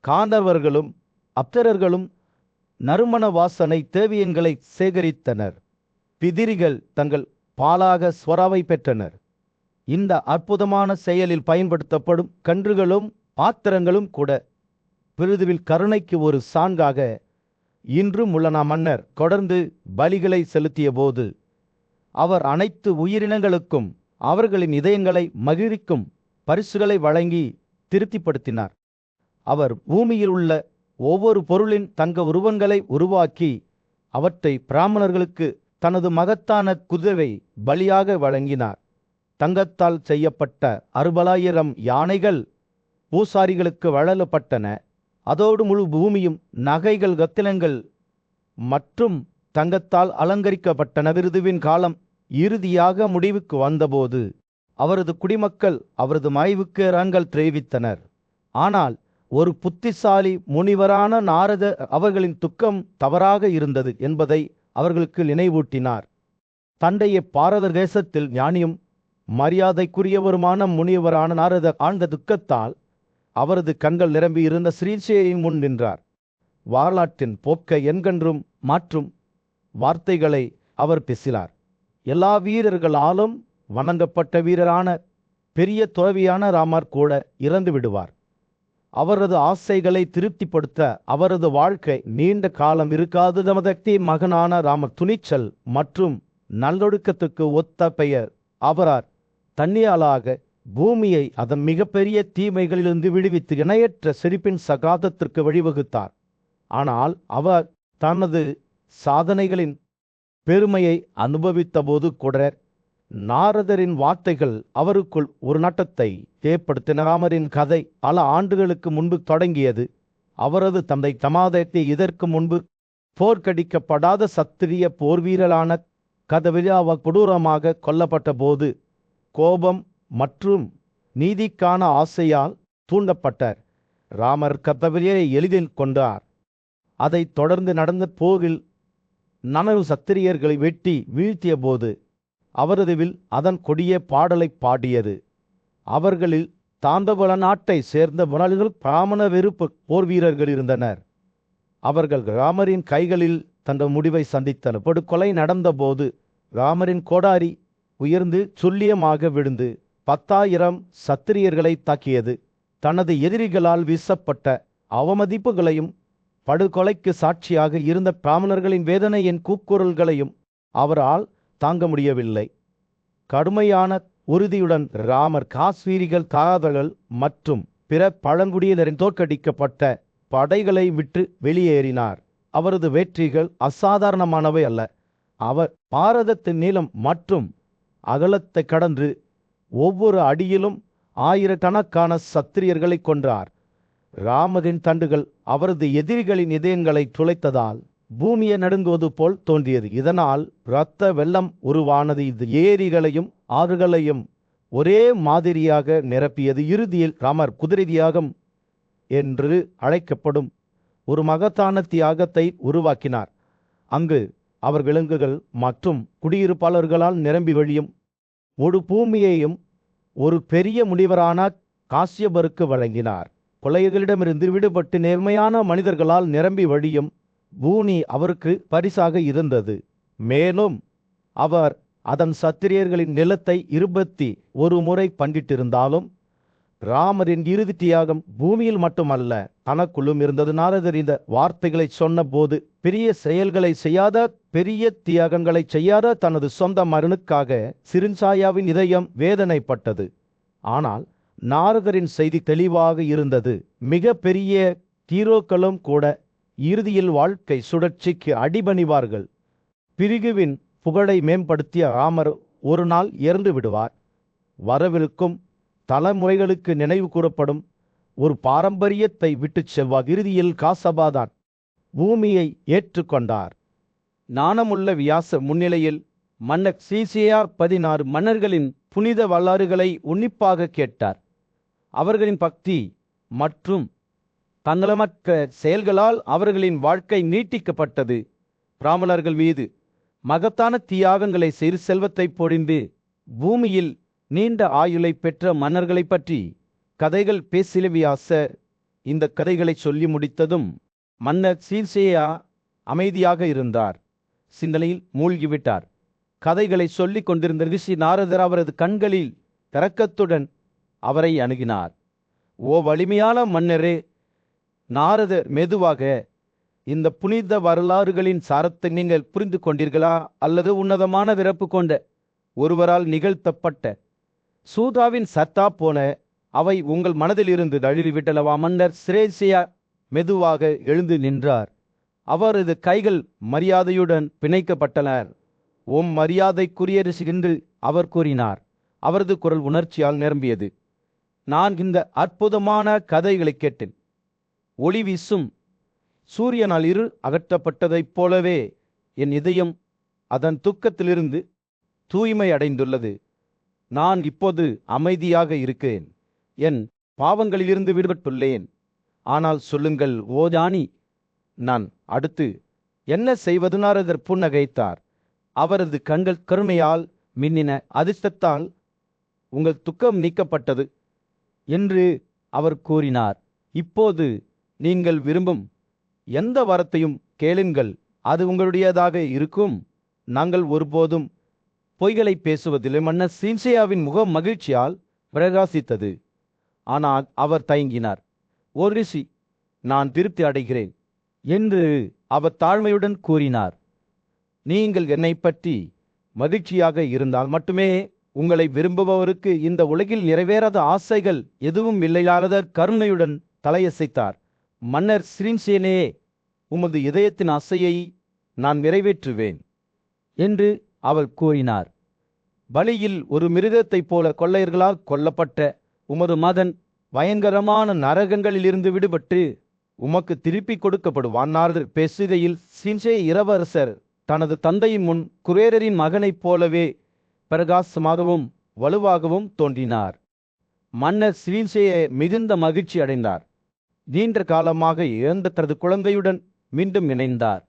காந்தவர்களும் அப்சரர்களும் நறுமண வாசனை தேவியன்களை சேகரித்தனர். பிதிரிகள் தங்கள் பாலாக ஸ்வராவை பெற்றனர். இந்த அற்புதமான செயலில் பயன்படுத்தப்படும் கன்றுகளும் பாத்திரங்களும் கூட பிருதுவில் கருணைக்கு ஒரு சான்றாக இன்றும் உள்ளன. மன்னர் தொடர்ந்து பலிகளை செலுத்திய போது அவர் அனைத்து உயிரினங்களுக்கும் அவர்களின் இதயங்களை மகிழ்விக்கும் பரிசுகளை வழங்கி திருப்திப்படுத்தினார். அவர் பூமியில் உள்ள ஒவ்வொரு பொருளின் தங்க உருவங்களை உருவாக்கி அவற்றை பிராமணர்களுக்கு தனது மகத்தான குதிரை பலியாக வழங்கினார். தங்கத்தால் செய்யப்பட்ட 60,000 யானைகள் பூசாரிகளுக்கு வழங்கப்பட்டன. அதோடு முழு பூமியும் நகைகள், ரத்தினங்கள் மற்றும் தங்கத்தால் அலங்கரிக்கப்பட்டன. பிருதுவின் காலம் இறுதியாக முடிவுக்கு வந்தபோது அவரது குடிமக்கள் அவரது மறைவுக்கு இரங்கல் தெரிவித்தனர். ஆனால் ஒரு புத்திசாலி முனிவரான நாரதர் அவர்களின் துக்கம் தவறாக இருந்தது என்பதை அவர்களுக்கு நினைவூட்டினார். தந்தைய பாரத தேசத்தில் ஞானியும் மரியாதைக்குரியவருமான முனிவரான நாரதர் ஆழ்ந்த துக்கத்தால் அவரது கண்கள் நிரம்பி இருந்த ஸ்ரீசேயின் முன் நின்றார். வரலாற்றின் போக்கை என்கென்றும் மாற்றும் வார்த்தைகளை அவர் பேசினார். எல்லா வீரர்களாலும் வணங்கப்பட்ட வீரரான பெரிய துறவியான ராமர் கூட இறந்து விடுவார். அவரது ஆசைகளை திருப்திப்படுத்த அவரது வாழ்க்கை நீண்ட காலம் இருக்காது. தமதக்தி மகனான ராமர் துணிச்சல் மற்றும் நல்லொழுக்கத்துக்கு ஒத்த பெயர். அவரார் தன்னியாலாக பூமியை அதன் மிகப்பெரிய தீமைகளிலிருந்து விடுவித்து இணையற்ற செழிப்பின் சகாதத்திற்கு வழிவகுத்தார். ஆனால் அவர் தனது சாதனைகளின் பெருமையை அனுபவித்த போது கூட நாரதரின் வார்த்தைகள் அவருக்குள் ஒரு நட்டத்தை ஏற்படுத்தின. ராமரின் கதை பல ஆண்டுகளுக்கு முன்பு தொடங்கியது. அவரது தந்தை தமாதத்தை இதற்கு முன்பு போர்க்கடிக்கப்படாத சத்திரிய போர்வீரலான கதவிழாவ கொடூரமாக கொல்லப்பட்ட போது கோபம் மற்றும் நீதிக்கான ஆசையால் தூண்டப்பட்டார். ராமர் கதவியை எளிதில் கொண்டார். அதைத் தொடர்ந்து நடந்த போரில் நனவு சத்திரியர்களை வெட்டி வீழ்த்திய போது அவரது வில் அதன் கொடிய பாடலை பாடியது. அவர்களில் தாண்டவள நாட்டை சேர்ந்த முனாளிகள் பிராமண வெறுப்பு போர் வீரர்கள் இருந்தனர். அவர்கள் ராமரின் கைகளில் தங்கள் முடிவை சந்தித்தனர். படுகொலை நடந்தபோது ராமரின் கோடாரி உயர்ந்து துல்லியமாக விழுந்து 10,000 சத்திரியர்களை தாக்கியது. தனது எதிரிகளால் வீசப்பட்ட அவமதிப்புகளையும் படுகொலைக்கு சாட்சியாக இருந்த பிராமணர்களின் வேதனையின் கூக்குரல்களையும் அவரால் தாங்க முடியவில்லை. கடுமையான உறுதியுடன் ராமர் காஸ்மீரிகள், காதலர்கள் மற்றும் பிற பழங்குடியினரின் தோற்கடிக்கப்பட்ட படைகளை விட்டு வெளியேறினார். அவரது வெற்றிகள் அசாதாரணமானவை அல்ல. அவர் பாரதத்தின் நீளம் மற்றும் அகலத்தை கடந்து ஒவ்வொரு அடியிலும் ஆயிரக்கணக்கான சத்திரியர்களை கொன்றார். ராமரின் தண்டுகள் அவரது எதிரிகளின் இதயங்களை துளைத்ததால் பூமியை நடுங்குவது போல் தோன்றியது. இதனால் இரத்த வெள்ளம் உருவானது. இது ஏரிகளையும் ஆறுகளையும் ஒரே மாதிரியாக நிரப்பியது. இறுதியில் ராமர் குதிரை தியாகம் என்று அழைக்கப்படும் ஒரு மகத்தான தியாகத்தை உருவாக்கினார். அங்கு அவர் விலங்குகள் மற்றும் குடியிருப்பாளர்களால் நிரம்பி வழியும் முழு பூமியையும் ஒரு பெரிய முனிவரான காசியபருக்கு வழங்கினார். கொள்ளைகளிடமிருந்து விடுபட்டு நேர்மையான மனிதர்களால் நிரம்பி வழியும் பூமி அவருக்கு பரிசாக இருந்தது. மேலும் அவர் அதன் சத்திரியர்களின் நிலத்தை 21 முறை பங்கிட்டிருந்தாலும் ராமரின் இறுதி தியாகம் பூமியில் மட்டுமல்ல, தனக்குள்ளும் இருந்தது. நாரதர் இந்த வார்த்தைகளை சொன்ன போது பெரிய செயல்களை செய்யாத, பெரிய தியாகங்களை செய்யாத தனது சொந்த மகனுக்காக சிறுஞ்சாயாவின் இதயம் வேதனைப்பட்டது. ஆனால் நாரதரின் செய்தி தெளிவாக இருந்தது. மிக பெரிய ஹீரோக்களும் கூட இறுதியில் வாழ்க்கை சுழற்சிக்கு அடிபணிவார்கள். பிரிகுவின் புகழை மேம்படுத்திய ராமர் ஒரு நாள் இறந்து விடுவார். வரவிருக்கும் தலைமுறைகளுக்கு நினைவு கூறப்படும் ஒரு பாரம்பரியத்தை விட்டுச் செல்வார். இறுதியில் காசபாதான் பூமியை ஏற்றுக்கொண்டார். நாணமுள்ள வியாச முன்னிலையில் மன்னர் சீசியார் 16 மன்னர்களின் புனித வரலாறுகளை உன்னிப்பாக கேட்டார். அவர்களின் பக்தி மற்றும் தன்னலமற்ற செயல்களால் அவர்களின் வாழ்க்கை நீட்டிக்கப்பட்டது. பிராமணர்கள் மீது மகத்தான தியாகங்களை செய்து செல்வத்தை பொழிந்து பூமியில் நீண்ட ஆயுளை பெற்ற மன்னர்களை பற்றி கதைகள் பேசிய வியாசர் இந்த கதைகளை சொல்லி முடித்ததும் மன்னர் சீசேயா அமைதியாக இருந்தார். சிந்தனையில் மூழ்கிவிட்டார். கதைகளை சொல்லிக் கொண்டிருந்த ரிஷி நாரதர் அவரது கண்களில் இரக்கத்துடன் அவரை அணுகினார். ஓ வலிமையான மன்னரே! நாரதர் மெதுவாக, இந்த புனித வரலாறுகளின் சாரத்தை நீங்கள் புரிந்து கொண்டீர்களா? அல்லது உன்னதமான விரப்பு கொண்ட ஒருவரால் நிகழ்த்தப்பட்ட சூதாவின் சத்தா போன அவை உங்கள் மனதில் இருந்து தழுவிவிட்டலவா? மன்னர் சிரேசியா மெதுவாக எழுந்து நின்றார். அவரது கைகள் மரியாதையுடன் பிணைக்கப்பட்டனர். ஓம் மரியாதைக்குரிய ரிஷி என்று அவர் கூறினார். அவரது குரல் உணர்ச்சியால் நிரம்பியது. நான் இந்த அற்புதமான கதைகளை கேட்டேன். ஒளி வீசும் சூரியனால் இருள் அகற்றப்பட்டதைப் போலவே என் இதயம் அதன் துக்கத்திலிருந்து தூய்மை அடைந்துள்ளது. நான் இப்போது அமைதியாக இருக்கிறேன். என் பாவங்களிலிருந்து விடுபட்டுள்ளேன். ஆனால் சொல்லுங்கள் ஓ ஞானி, நான் அடுத்து என்ன செய்வது? நாரதர் புன்னகைத்தார். அவரது கண்கள் கருணையால் மின்னின. அதிர்ஷ்டத்தால் உங்கள் துக்கம் நீக்கப்பட்டது என்று அவர் கூறினார். இப்போது நீங்கள் விரும்பும் எந்த வரத்தையும் கேளுங்கள், அது உங்களுடையதாக இருக்கும். நாங்கள் ஒருபோதும் பொய்களை பேசுவதில்லை. மன்னர் சீன்சேயாவின் முகம் மகிழ்ச்சியால் பிரகாசித்தது. ஆனால் அவர் தயங்கினார். ஓ ரிஷி, நான் திருப்தி அடைகிறேன் என்று அவர் தாழ்மையுடன் கூறினார். நீங்கள் என்னை பற்றி மகிழ்ச்சியாக இருந்தால் மட்டுமே உங்களை விரும்புபவருக்கு இந்த உலகில் நிறைவேறாத ஆசைகள் எதுவும் இல்லையாத கருணையுடன் தலையசைத்தார். மன்னர் சிரீன்சேனே, உமது இதயத்தின் ஆசையை நான் நிறைவேற்றுவேன் என்று அவர் கூறினார். பலியில் ஒரு மிருகத்தைப் போல கொள்ளையர்களால் கொல்லப்பட்ட உமது மகன் பயங்கரமான நரகங்களிலிருந்து விடுபட்டு உமக்கு திருப்பிக் கொடுக்கப்படுவான். நாரதர் பேசுகையில் சின்சே இளவரசர் தனது தந்தையின் முன் குரேரரின் மகனைப் போலவே பிரகாசமாகவும் வலுவாகவும் தோன்றினார். மன்னர் சிரீன்சேயை மிகுந்த மகிழ்ச்சி அடைந்தார். நீண்ட காலமாக இழந்த தனது குழந்தையுடன் மீண்டும் இணைந்தார்.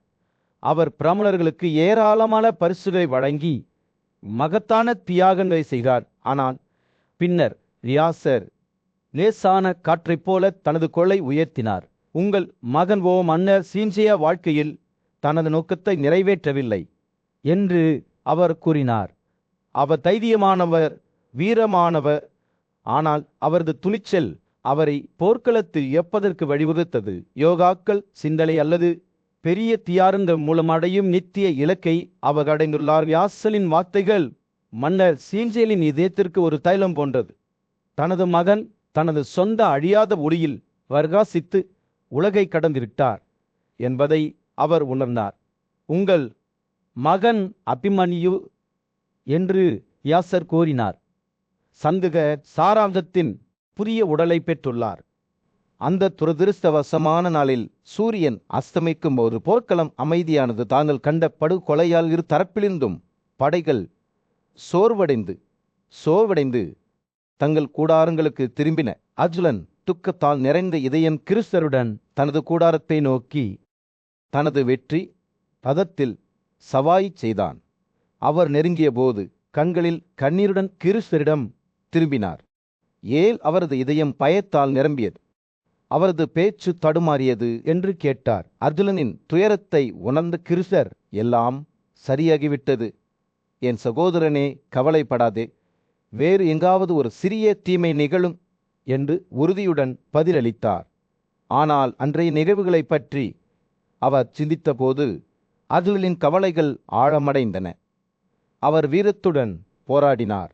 அவர் பிராமணர்களுக்கு ஏராளமான பரிசுகளை வழங்கி மகத்தான தியாகங்களை செய்தார். ஆனால் பின்னர் வியாசர் லேசான காற்றைப் போல தனது கொள்ளை உயர்த்தினார். உங்கள் மகன் ஓ மன்னர் சீன்சேயா வாழ்க்கையில் தனது நோக்கத்தை நிறைவேற்றவில்லை என்று அவர் கூறினார். அவர் தைரியமானவர், வீரமானவர். ஆனால் அவரது துணிச்சல் அவரை போர்க்களத்தில் எப்பதற்கு வழிவகுத்தது. யோகாக்கள் சிந்தனை அல்லது பெரிய தியாகங்கள் மூலம் அடையும் நித்திய இலக்கை அவர் அடைந்துள்ளார். யாசலின் வார்த்தைகள் மன்னர் சீஞ்சேலின் இதயத்திற்கு ஒரு தைலம் போன்றது. தனது மகன் தனது சொந்த அழியாத ஒளியில் பிரகாசித்து உலகை கடந்துவிட்டார் என்பதை அவர் உணர்ந்தார். உங்கள் மகன் அபிமன்யு என்று யாசர் கூறினார். சந்துக சாராந்தத்தின் புதிய உடலை பெற்றுள்ளார். அந்த துரதிருஷ்டவசமான நாளில் சூரியன் அஸ்தமிக்கும் போது போர்க்களம் அமைதியானது. தாங்கள் கண்ட படுகொலையால் இரு தரப்பிலிருந்தும் படைகள் சோர்வடைந்து தங்கள் கூடாரங்களுக்கு திரும்பின. அர்ஜுனன் துக்கத்தால் நிறைந்த இதயம் கிறிஸ்தருடன் தனது கூடாரத்தை நோக்கி தனது வெற்றி பதத்தில் சவாய் செய்தான். அவர் நெருங்கிய போது கண்களில் கண்ணீருடன் கிறிஸ்தரிடம் திரும்பினார். ஏல் அவரது இதயம் பயத்தால் நிரம்பியது. அவரது பேச்சு தடுமாறியது. என்று கேட்டார். அர்ஜுனனின் துயரத்தை உணர்ந்த கிறிஸ்தர், எல்லாம் சரியாகிவிட்டது என் சகோதரனே, கவலைப்படாதே, வேறு எங்காவது ஒரு சிறிய தீமை நிகழும் என்று உறுதியுடன் பதிலளித்தார். ஆனால் அன்றைய நிகழ்வுகளை பற்றி அவர் சிந்தித்தபோது அர்ஜுனனின் கவலைகள் ஆழமடைந்தன. அவர் வீரத்துடன் போராடினார்.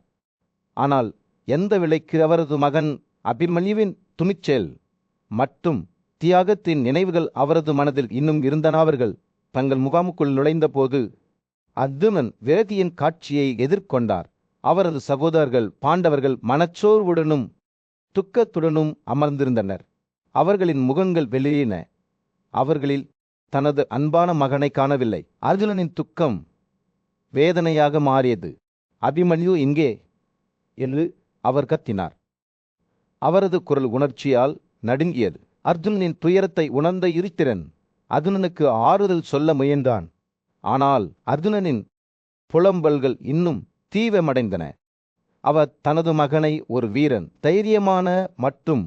ஆனால் எந்த விலைக்கு? அவரது மகன் அபிமன்யுவின் துணிச்சல் மற்றும் தியாகத்தின் நினைவுகள் அவரது மனதில் இன்னும் இருந்தன. அவர்கள் தங்கள் முகாமுக்குள் நுழைந்தபோது அர்ஜுனன் விரதியின் காட்சியை எதிர்கொண்டார். அவரது சகோதரர்கள் பாண்டவர்கள் மனச்சோர்வுடனும் துக்கத்துடனும் அமர்ந்திருந்தனர். அவர்களின் முகங்கள் வெளியின. அவர்களில் தனது அன்பான மகனை காணவில்லை. அர்ஜுனனின் துக்கம் வேதனையாக மாறியது. அபிமன்யு இங்கே என்று அவர் கத்தினார். அவரது குரல் உணர்ச்சியால் நடுங்கியது. அர்ஜுனனின் துயரத்தை உணர்ந்த யுதிஷ்டிரன் அர்ஜுனனுக்கு ஆறுதல் சொல்ல முயன்றான். ஆனால் அர்ஜுனனின் புலம்பல்கள் இன்னும் தீவிரமடைந்தன. அவர் தனது மகனை ஒரு வீரன், தைரியமான மற்றும்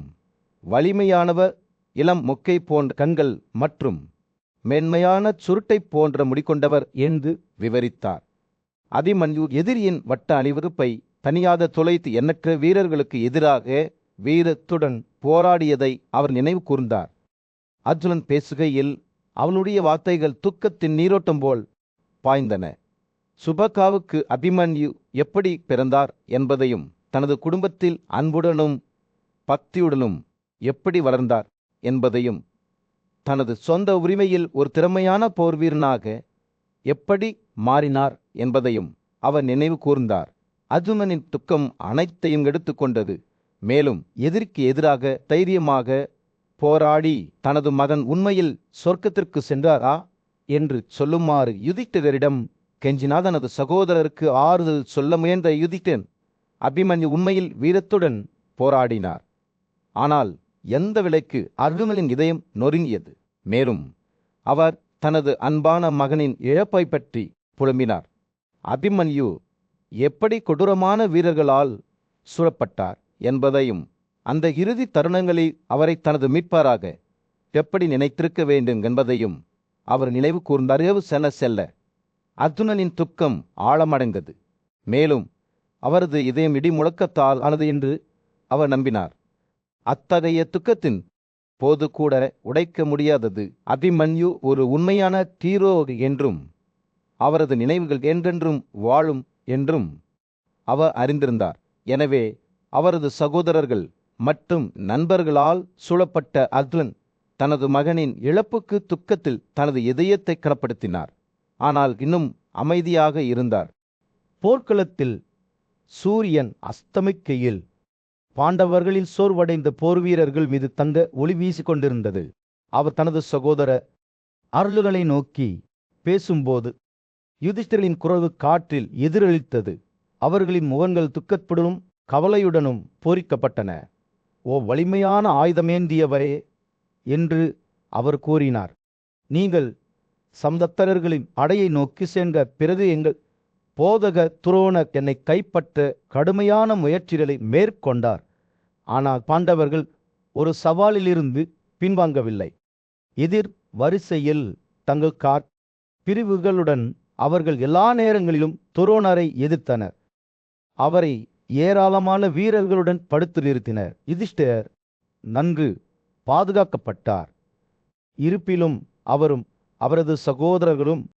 வலிமையானவர், இளம் மொக்கை போன்ற கண்கள் மற்றும் மென்மையான சுருட்டை போன்ற முடிக்கொண்டவர் என்று விவரித்தார். அபிமன்யு எதிரியின் வட்ட அணிவகுப்பை தனியாத தொலைத்து எண்ணற்ற வீரர்களுக்கு எதிராக வீரத்துடன் போராடியதை அவர் நினைவு கூர்ந்தார். அர்ஜுனன் பேசுகையில் அவனுடைய வார்த்தைகள் துக்கத்தின் நீரோட்டம் போல் பாய்ந்தன. சுபகாவுக்கு அபிமன்யு எப்படி பிறந்தார் என்பதையும் தனது குடும்பத்தில் அன்புடனும் பக்தியுடனும் எப்படி வளர்ந்தார் என்பதையும் தனது சொந்த உரிமையில் ஒரு திறமையான போர் வீரனாக எப்படி மாறினார் என்பதையும் அவர் நினைவு கூர்ந்தார். அர்ஜுனனின் துக்கம் அனைத்தையும் எடுத்துக்கொண்டது. மேலும் எதிரிக்கு எதிராக தைரியமாக போராடி தனது மகன் உண்மையில் சொர்க்கத்திற்கு சென்றாரா என்று சொல்லுமாறு யுதிஷ்டிரரிடம் கெஞ்சினார். தனது சகோதரருக்கு ஆறுதல் சொல்ல முயன்ற யுதிஷ்டிரன் அபிமன்யு உண்மையில் வீரத்துடன் போராடினார். ஆனால் எந்த விலைக்கு? அர்ஜுனனின் இதயம் நொறுங்கியது. மேலும் அவர் தனது அன்பான மகனின் இழப்பை பற்றி புலம்பினார். அபிமன்யு எப்படி கொடூரமான வீரர்களால் சூழப்பட்டார் என்பதையும் அந்த இறுதி தருணங்களில் அவரை தனது மீட்பாராக எப்படி நினைத்திருக்க வேண்டும் என்பதையும் அவர் நினைவு கூர்ந்தார். இரவு செல்ல அர்ஜுனனின் துக்கம் ஆழமடைந்தது. மேலும் அவரது இதயம் இடி முழக்கத்தால் ஆனது என்று அவர் நம்பினார். அத்தகைய துக்கத்தின் போது கூட உடைக்க முடியாதது. அபிமன்யு ஒரு உண்மையான ஹீரோ என்றும் அவரது நினைவுகள் என்றென்றும் வாழும் என்றும் அவர் அறிந்திருந்தார். எனவே அவரது சகோதரர்கள் மற்றும் நண்பர்களால் சூழப்பட்ட அர்ஜுனன் தனது மகனின் இழப்புக்கு துக்கத்தில் தனது இதயத்தை கனப்படுத்தினார். ஆனால் இன்னும் அமைதியாக இருந்தார். போர்க்களத்தில் சூரியன் அஸ்தமிக்கையில் பாண்டவர்களில் சோர்வடைந்த போர் வீரர்கள் மீது தங்க ஒளி வீசிக் கொண்டிருந்தது. அவர் தனது சகோதரர் அர்ஜுனனை நோக்கி பேசும்போது யுதிஷ்டிரனின் குரல் காற்றில் எதிரொலித்தது. அவர்களின் முகங்கள் துக்கத்துடனும் கவலையுடனும் பொறிக்கப்பட்டன. ஓ வலிமையான ஆயுதமேந்தியவரே என்று அவர் கூறினார், நீங்கள் சம்தத்தரர்களின் அடையை நோக்கி சென்ற பிறகு எங்கள் போதக துரோணர் என்னை கைப்பற்ற கடுமையான முயற்சிகளை மேற்கொண்டார். ஆனால் பாண்டவர்கள் ஒரு சவாலிலிருந்து பின்வாங்கவில்லை. எதிர் வரிசையில் தங்கள் பிரிவுகளுடன் அவர்கள் எல்லா நேரங்களிலும் துரோணரை எதிர்த்தனர். அவரை ஏராளமான வீரர்களுடன் படுத்து நிறுத்தினர். யுதிஷ்டிரர் நன்கு பாதுகாக்கப்பட்டார். இருப்பினும் அவரும் அவரது சகோதரர்களும்